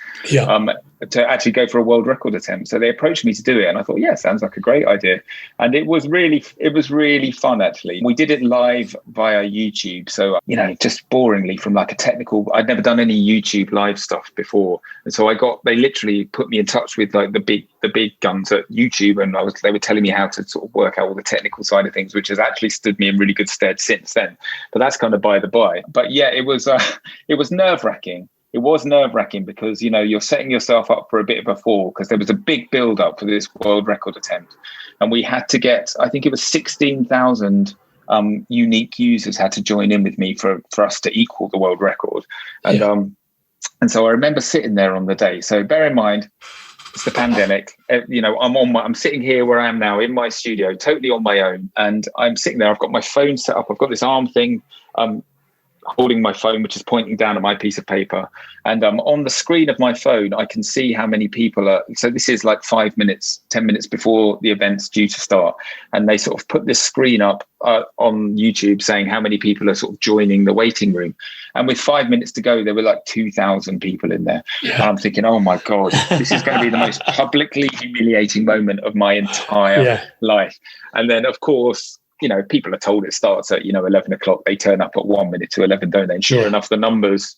to actually go for a world record attempt. So they approached me to do it, and I thought, sounds like a great idea. And it was really fun, actually. We did it live via YouTube. So, just boringly from like a technical, I'd never done any YouTube live stuff before. And so they literally put me in touch with like the big guns at YouTube, and they were telling me how to sort of work out all the technical side of things, which has actually stood me in really good stead since then. But that's kind of by the by. But it was nerve-wracking. It was nerve-wracking because, you're setting yourself up for a bit of a fall, because there was a big build-up for this world record attempt. And we had to get, I think it was 16,000 unique users had to join in with me for us to equal the world record. And so I remember sitting there on the day. So bear in mind, it's the pandemic. I'm sitting here where I am now in my studio, totally on my own. And I'm sitting there. I've got my phone set up. I've got this arm thing. Holding my phone, which is pointing down at my piece of paper. And on the screen of my phone, I can see how many people are. So this is like 5 minutes, 10 minutes before the event's due to start. And they sort of put this screen up on YouTube saying how many people are sort of joining the waiting room. And with 5 minutes to go, there were like 2,000 people in there. Yeah. And I'm thinking, oh my God, this is going to be the most publicly humiliating moment of my entire life. And then, of course, people are told it starts at, 11 o'clock. They turn up at 1 minute to 11, don't they? And sure enough, the numbers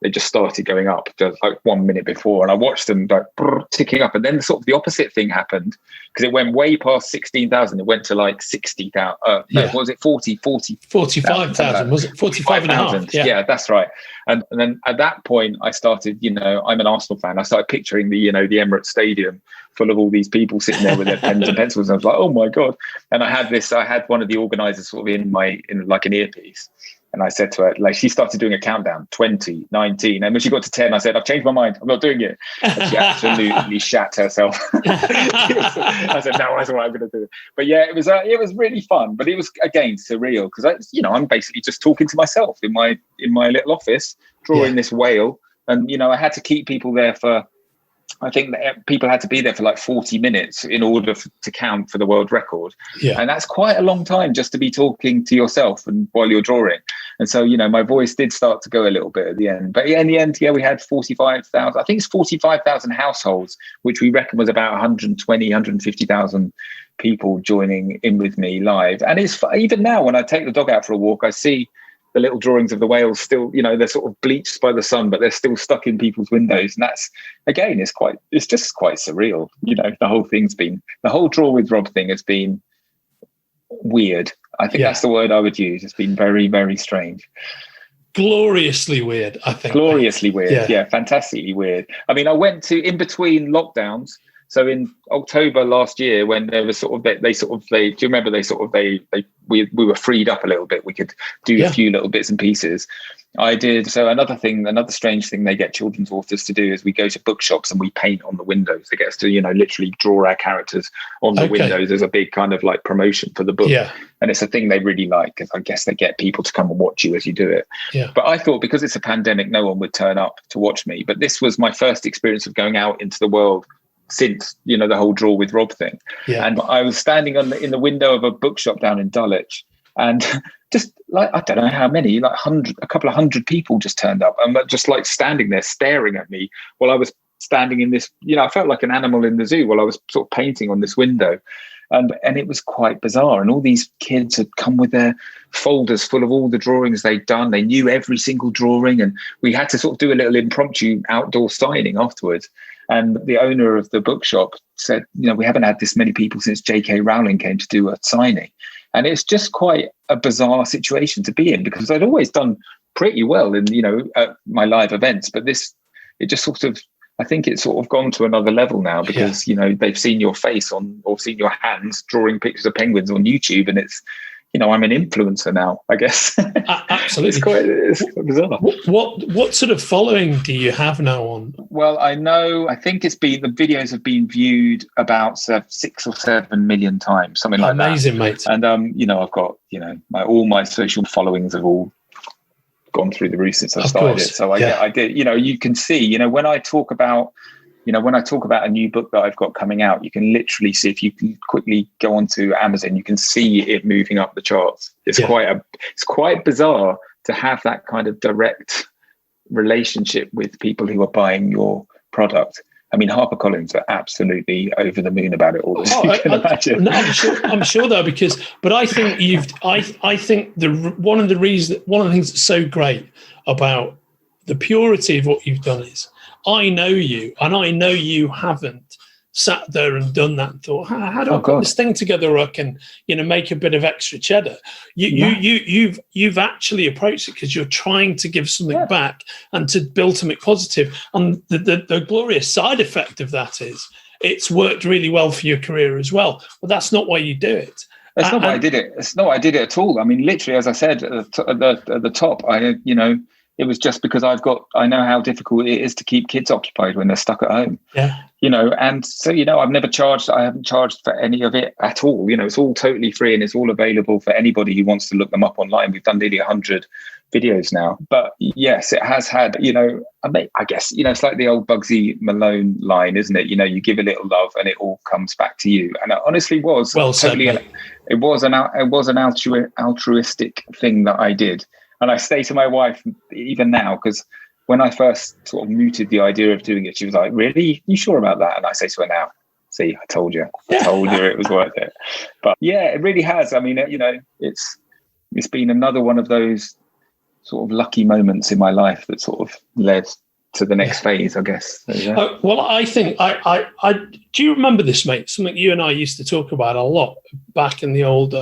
they just started going up just like 1 minute before. And I watched them like ticking up. And then sort of the opposite thing happened, because it went way past 16,000. It went to like 60,000. What was it? 45,000, was it? 45,500. Yeah, that's right. And then at that point, I started, I'm an Arsenal fan. I started picturing the Emirates Stadium full of all these people sitting there with their pens and pencils. And I was like, oh my God. And I had one of the organizers sort of in like an earpiece. And I said to her, like, she started doing a countdown, 20, 19. And when she got to 10, I said, I've changed my mind. I'm not doing it. And she absolutely shat herself. I said, no, that's what I'm going to do. But yeah, it was really fun. But it was, again, surreal, because I'm basically just talking to myself in my little office, drawing this whale. And, I had to keep people there for I think that people had to be there for like 40 minutes in order to count for the world record. Yeah. And that's quite a long time just to be talking to yourself and while you're drawing. And so, my voice did start to go a little bit at the end. But in the end, we had 45,000, I think it's 45,000 households, which we reckon was about 120, 150,000 people joining in with me live. And it's even now when I take the dog out for a walk, I see the little drawings of the whales still, they're sort of bleached by the sun, but they're still stuck in people's windows. And that's, again, it's just quite surreal. The whole Draw with Rob thing has been weird. I think that's the word I would use. It's been very, very strange. Gloriously weird, I think. Gloriously weird. Yeah, fantastically weird. I mean, I went to, in between lockdowns, so in October last year, when there was do you remember we were freed up a little bit. We could do a few little bits and pieces. I did. So another strange thing they get children's authors to do is we go to bookshops and we paint on the windows. They get us to, literally draw our characters on the windows as a big kind of like promotion for the book. Yeah. And it's a thing they really like, because I guess they get people to come and watch you as you do it. Yeah. But I thought, because it's a pandemic, no one would turn up to watch me. But this was my first experience of going out into the world since, the whole Draw with Rob thing. Yeah. And I was standing in the window of a bookshop down in Dulwich, and just like, I don't know how many, like a couple of hundred people just turned up, and just like standing there staring at me while I was standing in this, I felt like an animal in the zoo while I was sort of painting on this window. And it was quite bizarre. And all these kids had come with their folders full of all the drawings they'd done. They knew every single drawing. And we had to sort of do a little impromptu outdoor signing afterwards. And the owner of the bookshop said, we haven't had this many people since J.K. Rowling came to do a signing. And it's just quite a bizarre situation to be in, because I'd always done pretty well in, at my live events. But I think it's sort of gone to another level now, because, they've seen your face or seen your hands drawing pictures of penguins on YouTube. And it's, I'm an influencer now, I guess. Absolutely. It's quite bizarre. What sort of following do you have now on? Well, I think the videos have been viewed about 6 or 7 million times, something like that. Amazing, mate. And, I've got, all my social followings have all gone through the roof since I started it. So I did, you can see, when I talk about a new book that I've got coming out, you can literally see, if you can quickly go onto Amazon, you can see it moving up the charts. It's quite bizarre to have that kind of direct relationship with people who are buying your product. I mean, HarperCollins are absolutely over the moon about it all. You can imagine. No, I'm sure though, but I think I think one of the things that's so great about the purity of what you've done is, I know you, and I know you haven't sat there and done that and thought, how do I put this thing together where I can, make a bit of extra cheddar? You've actually approached it because you're trying to give something back and to build something positive. And the glorious side effect of that is it's worked really well for your career as well. But that's not why you do it. That's not why I did it. It's not why I did it at all. I mean, literally, as I said at the top, it was just because I know how difficult it is to keep kids occupied when they're stuck at home. Yeah. And so, I haven't charged for any of it at all. It's all totally free, and it's all available for anybody who wants to look them up online. We've done nearly 100 videos now. But yes, it has had, I guess, it's like the old Bugsy Malone line, isn't it? You give a little love and it all comes back to you. And it honestly was it was an altruistic thing that I did. And I say to my wife, even now, because when I first sort of mooted the idea of doing it, she was like, really? You sure about that? And I say to her now, see, I told you it was worth it. But yeah, it really has. I mean, it's been another one of those sort of lucky moments in my life that sort of led to the next phase, I guess. So, yeah. Well, I think do you remember this, mate? Something you and I used to talk about a lot back in the old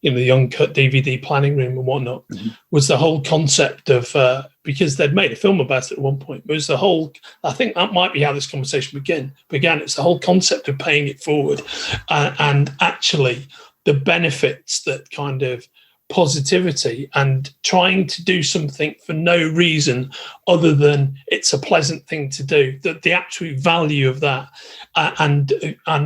in the Uncut DVD planning room and whatnot, was the whole concept of, because they'd made a film about it at one point, was the whole, I think that might be how this conversation began. It's the whole concept of paying it forward and actually the benefits that kind of positivity and trying to do something for no reason other than it's a pleasant thing to do, that the actual value of that and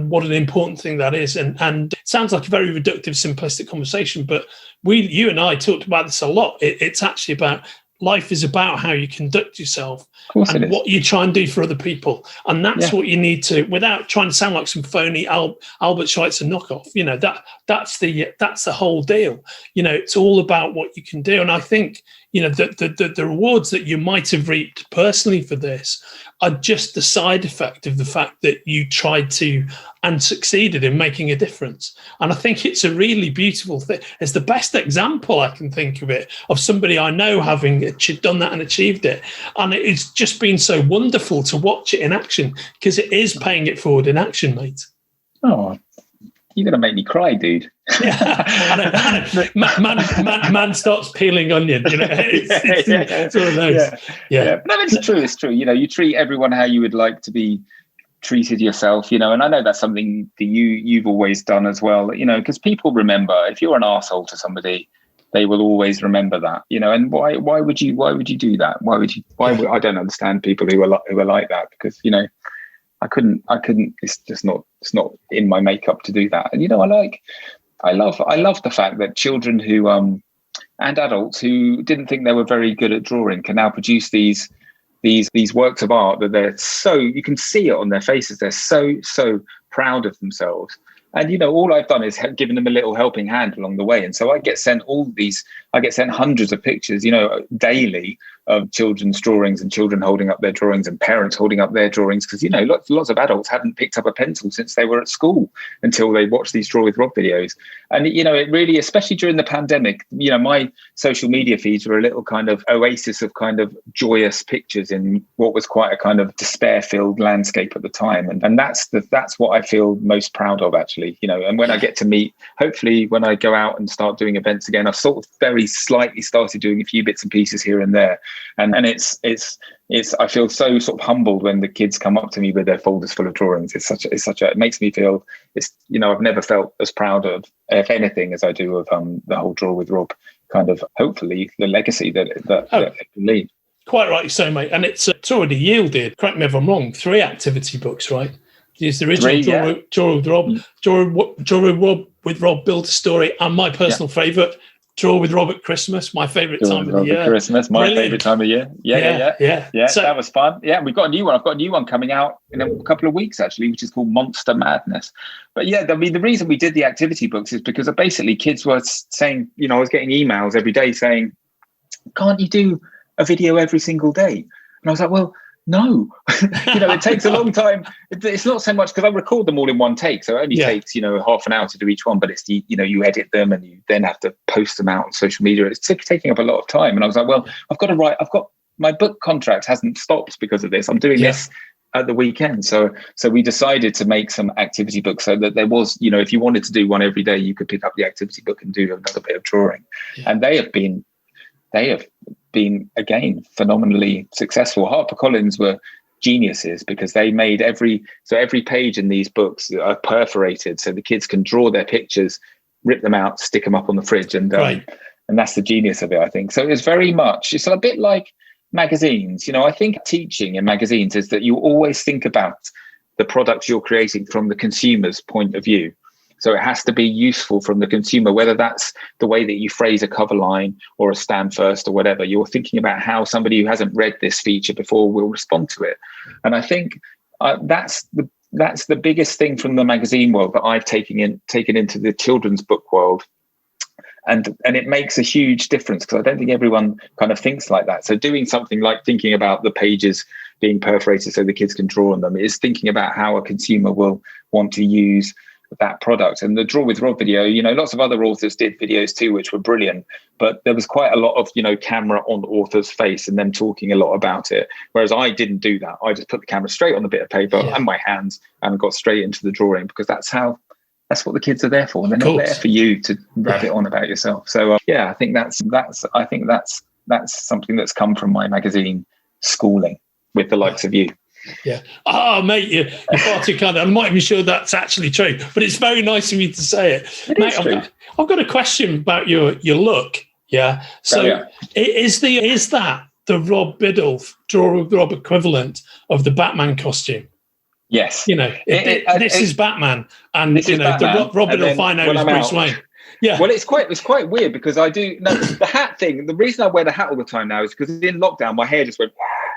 what an important thing that is. And it sounds like a very reductive, simplistic conversation, but you and I talked about this a lot. It's actually about life is about how you conduct yourself and what you try and do for other people. And that's what you need to, without trying to sound like some phony Albert Schweitzer knockoff, that's the whole deal. It's all about what you can do. And I think, the rewards that you might have reaped personally for this are just the side effect of the fact that you tried to and succeeded in making a difference. And I think it's a really beautiful thing. It's the best example I can think of it, of somebody I know having done that and achieved it. And it's just been so wonderful to watch it in action, because it is paying it forward in action, mate. Oh, you're going to make me cry, dude. I know. Man starts peeling onion. It's one of those. Yeah. No, it's true. It's true. You treat everyone how you would like to be treated yourself. And I know that's something that you've always done as well. Because people remember, if you're an arsehole to somebody, they will always remember that. And why would you do that? I don't understand people who are like that, because I couldn't. It's not in my makeup to do that. And I love the fact that children who and adults who didn't think they were very good at drawing can now produce these works of art that they're so, you can see it on their faces. They're so proud of themselves. And all I've done is given them a little helping hand along the way. And so I get sent hundreds of pictures, daily, of children's drawings and children holding up their drawings and parents holding up their drawings, because lots of adults hadn't picked up a pencil since they were at school until they watched these Draw with Rob videos. And it really, especially during the pandemic, my social media feeds were a little kind of oasis of kind of joyous pictures in what was quite a kind of despair-filled landscape at the time. And that's what I feel most proud of, actually. And when I get to meet, hopefully when I go out and start doing events again, I've sort of very slightly started doing a few bits and pieces here and there. And it's I feel so sort of humbled when the kids come up to me with their folders full of drawings. It makes me feel, I've never felt as proud of anything as I do of the whole Draw with Rob kind of, hopefully, the legacy that it can leave. Quite right you say, mate. And it's already yielded, correct me if I'm wrong, 3 activity books, right? There's the original Draw with Rob, Draw with Rob, Build a Story, and my personal favourite, Draw with Rob at Christmas, my favourite time of the year. Christmas, my favourite time of year. Yeah. So, that was fun. Yeah, we've got a new one. I've got a new one coming out in a couple of weeks, actually, which is called Monster Madness. But the reason we did the activity books is because basically kids were saying, I was getting emails every day saying, can't you do a video every single day? And I was like, well, no, it takes a long time. It's not so much because I record them all in one take. So it only takes, half an hour to do each one, but it's you edit them and you then have to post them out on social media. It's taking up a lot of time. And I was like, well, I've got my book contract hasn't stopped because of this. I'm doing this at the weekend. So we decided to make some activity books so that there was, if you wanted to do one every day, you could pick up the activity book and do another bit of drawing. Yeah. And they have been again phenomenally successful. HarperCollins were geniuses because they made every page in these books are perforated so the kids can draw their pictures, rip them out, stick them up on the fridge, and that's the genius of it, I think. So it's a bit like magazines. I think teaching in magazines is that you always think about the products you're creating from the consumer's point of view. So it has to be useful from the consumer, whether that's the way that you phrase a cover line or a stand first or whatever. You're thinking about how somebody who hasn't read this feature before will respond to it. And I think that's the biggest thing from the magazine world that I've taken into the children's book world. And it makes a huge difference because I don't think everyone kind of thinks like that. So doing something like thinking about the pages being perforated so the kids can draw on them is thinking about how a consumer will want to use that product. And the Draw with Rob video, lots of other authors did videos too, which were brilliant, but there was quite a lot of, camera on the author's face and them talking a lot about it. Whereas I didn't do that. I just put the camera straight on the bit of paper and my hands and got straight into the drawing because that's what the kids are there for. They're not there for you to rabbit on about yourself. So I think that's something that's come from my magazine schooling with the likes of you. Yeah. Oh, mate, you're far too kind. I'm not even sure that's actually true, but it's very nice of you to say it. Mate, I've got a question about your look. Yeah. So is that the Rob Biddulph Draw with Rob equivalent of the Batman costume? Yes. This is Batman, and Rob Biddulph I know is Bruce Wayne. Yeah. Well, it's quite weird because I do the hat thing. The reason I wear the hat all the time now is because in lockdown my hair just went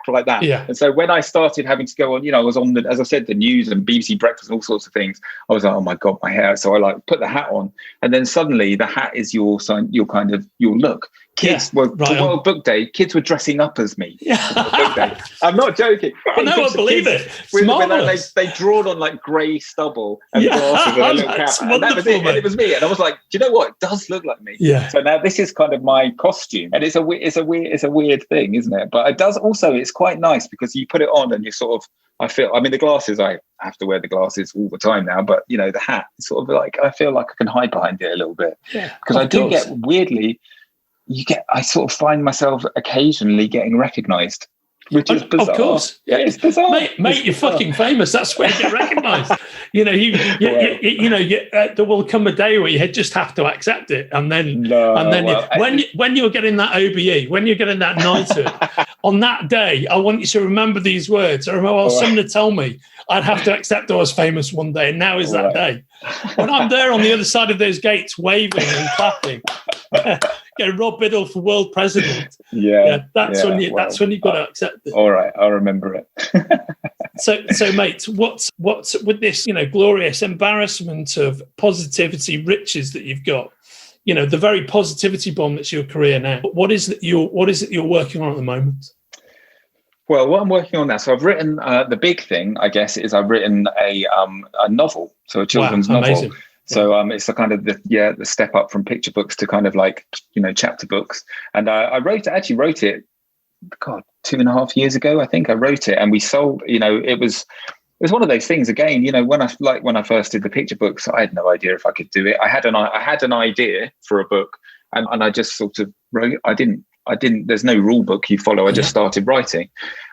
like that. Yeah. And so when I started having to go on, I was on as I said, the news and BBC Breakfast and all sorts of things. I was like, oh my God, my hair. So I like put the hat on, and then suddenly the hat is your kind of your look. Kids were for World Book Day. Kids were dressing up as me. For Book Day. I'm not joking. I know, I believe it. They drawn on like grey stubble and glasses and a little cap, and that was it. And it was me. And I was like, do you know what? It does look like me. Yeah. So now this is kind of my costume, and it's a weird thing, isn't it? But it does also. It's quite nice because you put it on and you sort of. I mean, the glasses. I have to wear the glasses all the time now, but the hat. It's sort of like I feel like I can hide behind it a little bit. Yeah. Because I do get weirdly. I sort of find myself occasionally getting reckonised, which is bizarre. Of course. Yeah, it's bizarre. Mate, you're fucking famous. That's where you get recognised. There will come a day where you just have to accept it. And then, when you're getting that OBE, when you're getting that knighthood, on that day, I want you to remember these words. I remember someone told me I'd have to accept I was famous one day, and now is that day. When I'm there on the other side of those gates, waving and clapping, getting Rob Biddulph for world president. That's when you've got to accept it. All right, I'll remember it. So, mate, what's with this, glorious embarrassment of positivity riches that you've got? The very positivity bomb that's your career now. What is it you're working on at the moment? Well, what I'm working on now, so I've written the big thing, I guess, is I've written a novel, so a children's novel. Amazing. So it's a kind of the step up from picture books to kind of like chapter books. And I wrote it, God, 2.5 years ago, I think I wrote it, and we sold. It was one of those things again. When I first did the picture books, I had no idea if I could do it. I had an idea for a book, and I just sort of wrote. I didn't. There's no rule book you follow. I just started writing,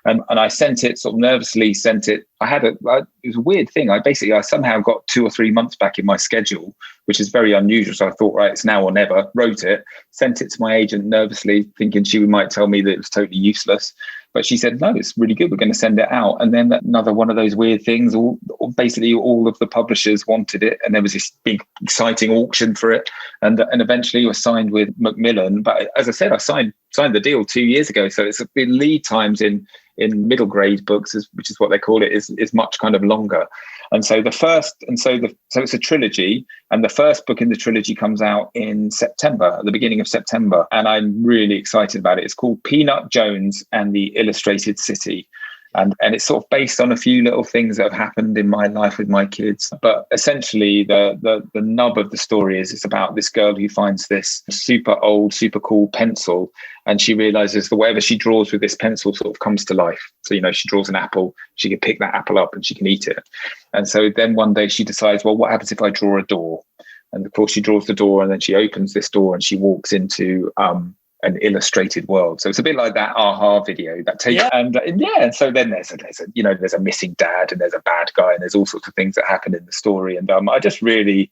and I sent it sort of nervously. It was a weird thing. I somehow got 2 or 3 months back in my schedule, which is very unusual. So I thought, right, it's now or never. Wrote it, sent it to my agent nervously, thinking she might tell me that it was totally useless. But she said, no, it's really good. We're going to send it out. And then another one of those weird things, basically all of the publishers wanted it. And there was this big, exciting auction for it. And eventually it was signed with Macmillan. But as I said, I signed the deal 2 years ago. So it's the lead times in middle grade books, which is what they call it, is much kind of longer. And so it's a trilogy, and the first book in the trilogy comes out in September, at the beginning of September, and I'm really excited about it. It's called Peanut Jones and the Illustrated City. And it's sort of based on a few little things that have happened in my life with my kids. But essentially, the nub of the story is it's about this girl who finds this super old, super cool pencil. And she realizes that whatever she draws with this pencil sort of comes to life. So, she draws an apple, she can pick that apple up and she can eat it. And so then one day she decides, well, what happens if I draw a door? And of course, she draws the door, and then she opens this door and she walks into an illustrated world. So it's a bit like that aha video that takes and so then there's a missing dad, and there's a bad guy, and there's all sorts of things that happen in the story. And I just really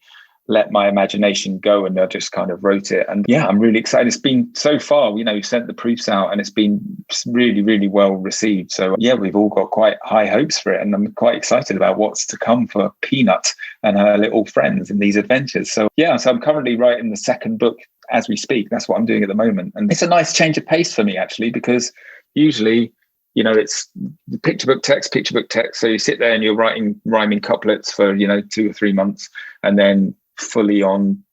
let my imagination go, and I just kind of wrote it. And I'm really excited. It's been so far, we've sent the proofs out, and it's been really, really well received. So we've all got quite high hopes for it, and I'm quite excited about what's to come for Peanut and her little friends in these adventures. So so I'm currently writing the second book as we speak. That's what I'm doing at the moment, and it's a nice change of pace for me, actually, because usually it's the picture book text. So you sit there and you're writing rhyming couplets for 2 or 3 months, and then fully on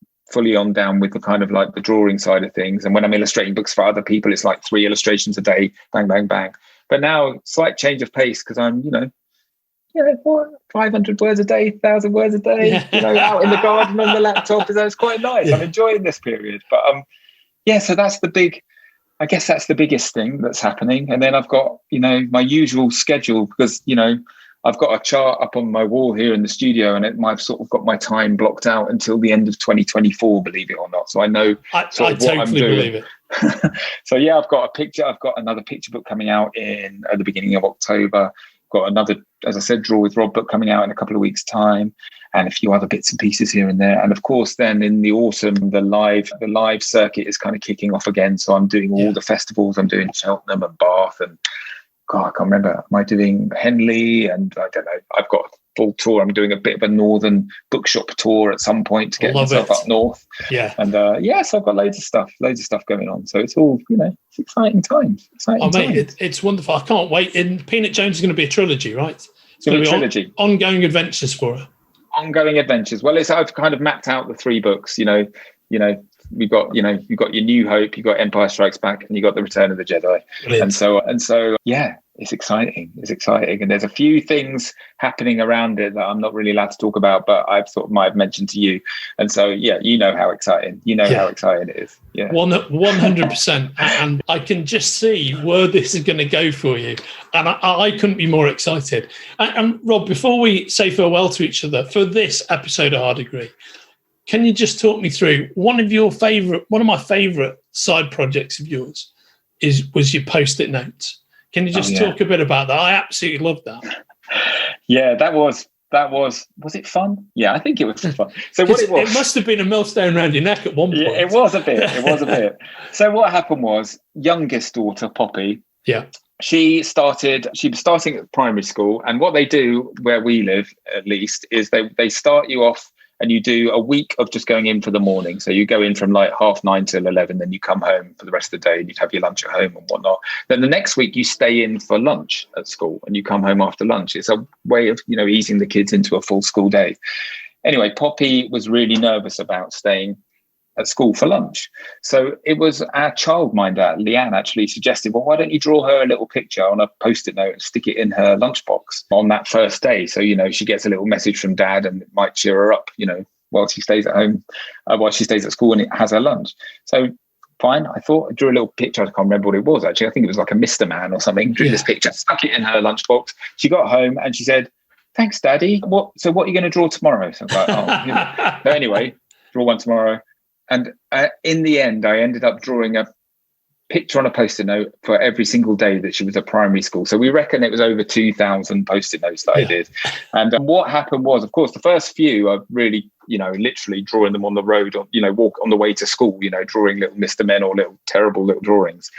down with the kind of like the drawing side of things. And when I'm illustrating books for other people, it's like 3 illustrations a day, bang, bang, bang. But now slight change of pace, because I'm 500 words a day, 1,000 words a day, out in the garden on the laptop. It's quite nice. I'm enjoying this period. But so that's the biggest thing that's happening. And then I've got my usual schedule, because I've got a chart up on my wall here in the studio, and I've sort of got my time blocked out until the end of 2024, believe it or not. So I know I totally believe it. So I've got another picture book coming out at the beginning of October. Got another, as I said, Draw with Rob book coming out in a couple of weeks' time, and a few other bits and pieces here and there. And of course, then in the autumn, the live circuit is kind of kicking off again. So I'm doing all the festivals. I'm doing Cheltenham and Bath, and God, I can't remember. Am I doing Henley? And I don't know. I've got full tour. I'm doing a bit of a northern bookshop tour at some point to get myself up north. Yeah. And so I've got loads of stuff going on. So it's all, it's exciting times. Mate, it's wonderful. I can't wait. And Peanut Jones is going to be a trilogy, right? It's going to be a trilogy. Ongoing adventures for her. Ongoing adventures. Well, I've kind of mapped out the 3 books. We've got, you've got your New Hope, you've got Empire Strikes Back, and you've got the Return of the Jedi. Brilliant. And so, yeah, it's exciting. And there's a few things happening around it that I'm not really allowed to talk about, but I've sort of might have mentioned to you. And so, yeah, how exciting, how exciting it is. Yeah. 100%. And I can just see where this is going to go for you. And I couldn't be more excited. And Rob, before we say farewell to each other for this episode of Hard Degree, can you just talk me through one of my favorite side projects of yours was your Post-it notes? Can you just talk a bit about that? I absolutely love that. Yeah, that was it fun? Yeah, I think it was fun. So what it was, it must have been a millstone around your neck at one point. Yeah, it was a bit. So what happened was, youngest daughter, Poppy, she was starting at primary school, and what they do where we live, at least, is they start you off and you do a week of just going in for the morning. So you go in from like 9:30 till 11, then you come home for the rest of the day and you'd have your lunch at home and whatnot. Then the next week you stay in for lunch at school and you come home after lunch. It's a way of, easing the kids into a full school day. Anyway, Poppy was really nervous about staying at school for lunch. So it was our childminder, Leanne, actually suggested, well, why don't you draw her a little picture on a Post-it note and stick it in her lunchbox on that first day? So, she gets a little message from Dad and it might cheer her up, while she stays at home, while she stays at school and it has her lunch. So fine. I thought I drew a little picture. I can't remember what it was, actually. I think it was like a Mr. Man or something. Drew this picture, stuck it in her lunchbox. She got home and she said, "Thanks, Daddy. So what are you going to draw tomorrow?" So I was like, So anyway, draw one tomorrow. And in the end, I ended up drawing a picture on a Post-it note for every single day that she was at primary school. So we reckon it was over 2,000 Post-it notes that I did. And what happened was, of course, the first few are really, literally drawing them on the road, walk on the way to school, drawing little Mr. Men or terrible little drawings.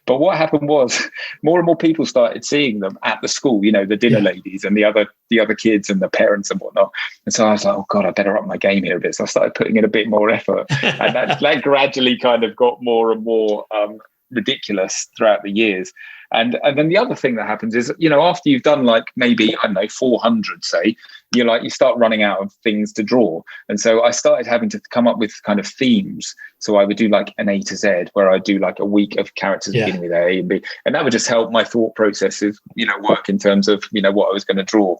But what happened was more and more people started seeing them at the school, the dinner ladies and the other kids and the parents and whatnot. And so I was like, oh God, I better up my game here a bit. So I started putting in a bit more effort. And that gradually kind of got more and more ridiculous throughout the years. And then the other thing that happens is, after you've done like maybe, 400, say, you start running out of things to draw. And so I started having to come up with kind of themes. So I would do like an A to Z, where I do like a week of characters beginning with A and B. And that would just help my thought processes, work in terms of, what I was going to draw.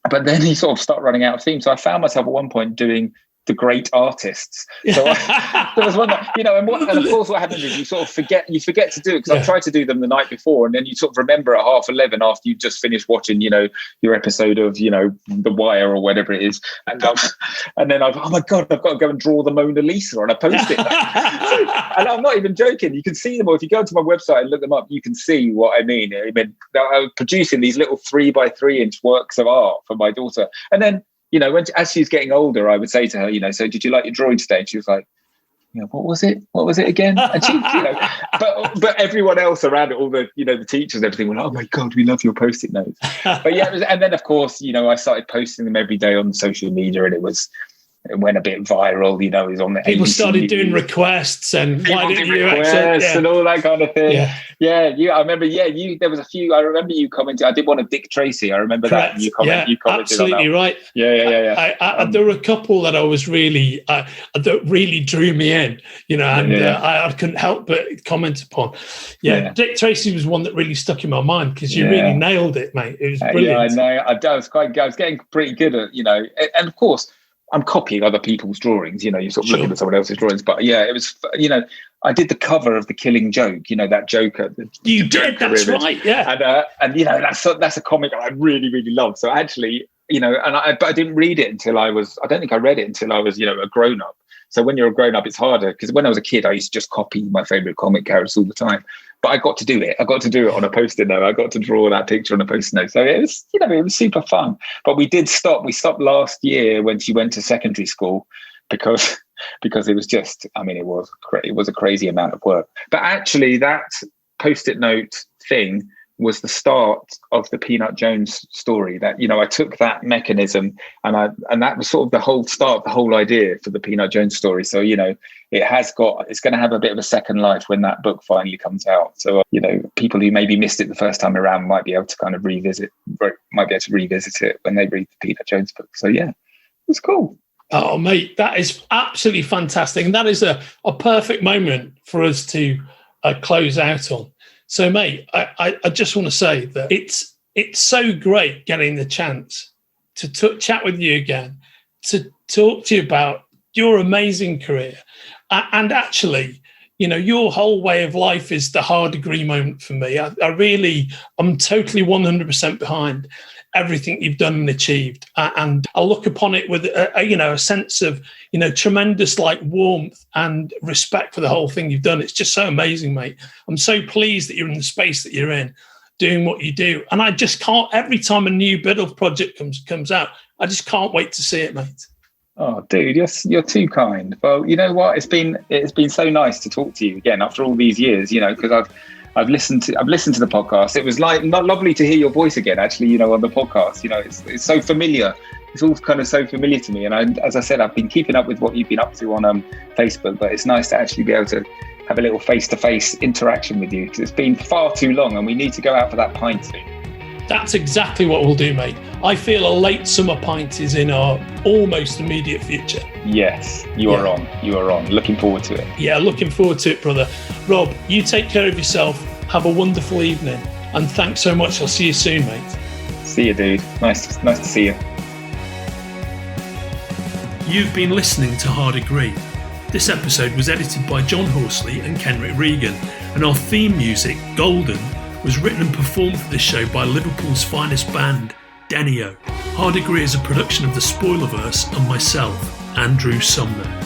But then you sort of start running out of themes. So I found myself at one point doing the great artists. So there was one that, and of course what happens is you sort of forget to do it, because I tried to do them the night before, and then you sort of remember at 11:30 after you just finished watching, your episode of, The Wire or whatever it is. And then oh my God, I've got to go and draw the Mona Lisa on a Post-it. And I'm not even joking. You can see them all. If you go to my website and look them up, you can see what I mean. I was producing these little 3x3 inch works of art for my daughter. And then, as she's getting older, I would say to her, so did you like your drawing today? And she was like, what was it? What was it again? And she, but everyone else around it, all the, the teachers and everything were like, oh my God, we love your Post-it notes. But and then of course, I started posting them every day on social media, and it went a bit viral, it was on the people ABC started doing requests and why didn't you accept and all that kind of thing. I remember there was a few. I remember you commented. I did one of Dick Tracy. I remember that. You commented absolutely on that. Right. Yeah. There were a couple that I was really that really drew me in, I couldn't help but comment upon. Dick Tracy was one that really stuck in my mind, because you really nailed it, mate. It was brilliant. I was getting pretty good at, and of course, I'm copying other people's drawings, you're sort of looking at someone else's drawings. But it was, I did the cover of The Killing Joke, that Joker. You did, that's right, yeah. And that's a comic I really, really love. So actually, but I didn't read it until I don't think I read it until I was, a grown up. So when you're a grown up, it's harder, because when I was a kid, I used to just copy my favorite comic characters all the time. But I got to do it. I got to do it on a Post-it note. I got to draw that picture on a Post-it note. So it was, it was super fun. But we did stop. We stopped last year when she went to secondary school, because it was just, it was a crazy amount of work. But actually, that Post-it note thing was the start of the Peanut Jones story. That, you know, I took that mechanism and that was sort of the whole start of the whole idea for the Peanut Jones story. So, you know, it's going to have a bit of a second life when that book finally comes out. So, you know, people who maybe missed it the first time around might be able to kind of revisit it when they read the Peanut Jones book. So yeah, it's cool. Oh, mate, that is absolutely fantastic. And that is a perfect moment for us to close out on. So, mate, I just want to say that it's so great getting the chance to chat with you again, to talk to you about your amazing career. And actually, you know, your whole way of life is the hard degree moment for me. I'm totally 100% behind everything you've done and achieved. And I look upon it with, a sense of, you know, tremendous like warmth and respect for the whole thing you've done. It's just so amazing, mate. I'm so pleased that you're in the space that you're in, doing what you do. And I just can't, every time a new Biddulph project comes out, I just can't wait to see it, mate. Oh, dude, you're too kind. Well, you know what? It's been so nice to talk to you again after all these years, you know, because I've listened to the podcast. It was lovely to hear your voice again, actually, you know, on the podcast. You know, it's so familiar. It's all kind of so familiar to me. And as I said, I've been keeping up with what you've been up to on Facebook, but it's nice to actually be able to have a little face-to-face interaction with you, because it's been far too long and we need to go out for that pint soon. That's exactly what we'll do, mate. I feel a late summer pint is in our almost immediate future. Yes, you are on. Looking forward to it. Yeah, looking forward to it, brother. Rob, you take care of yourself. Have a wonderful evening. And thanks so much. I'll see you soon, mate. See you, dude. Nice to see you. You've been listening to Hard Agree. This episode was edited by John Horsley and Kenrick Regan, and our theme music, Golden, was written and performed for this show by Liverpool's finest band, Denio. Hard Agree is a production of the Spoilerverse and myself, Andrew Sumner.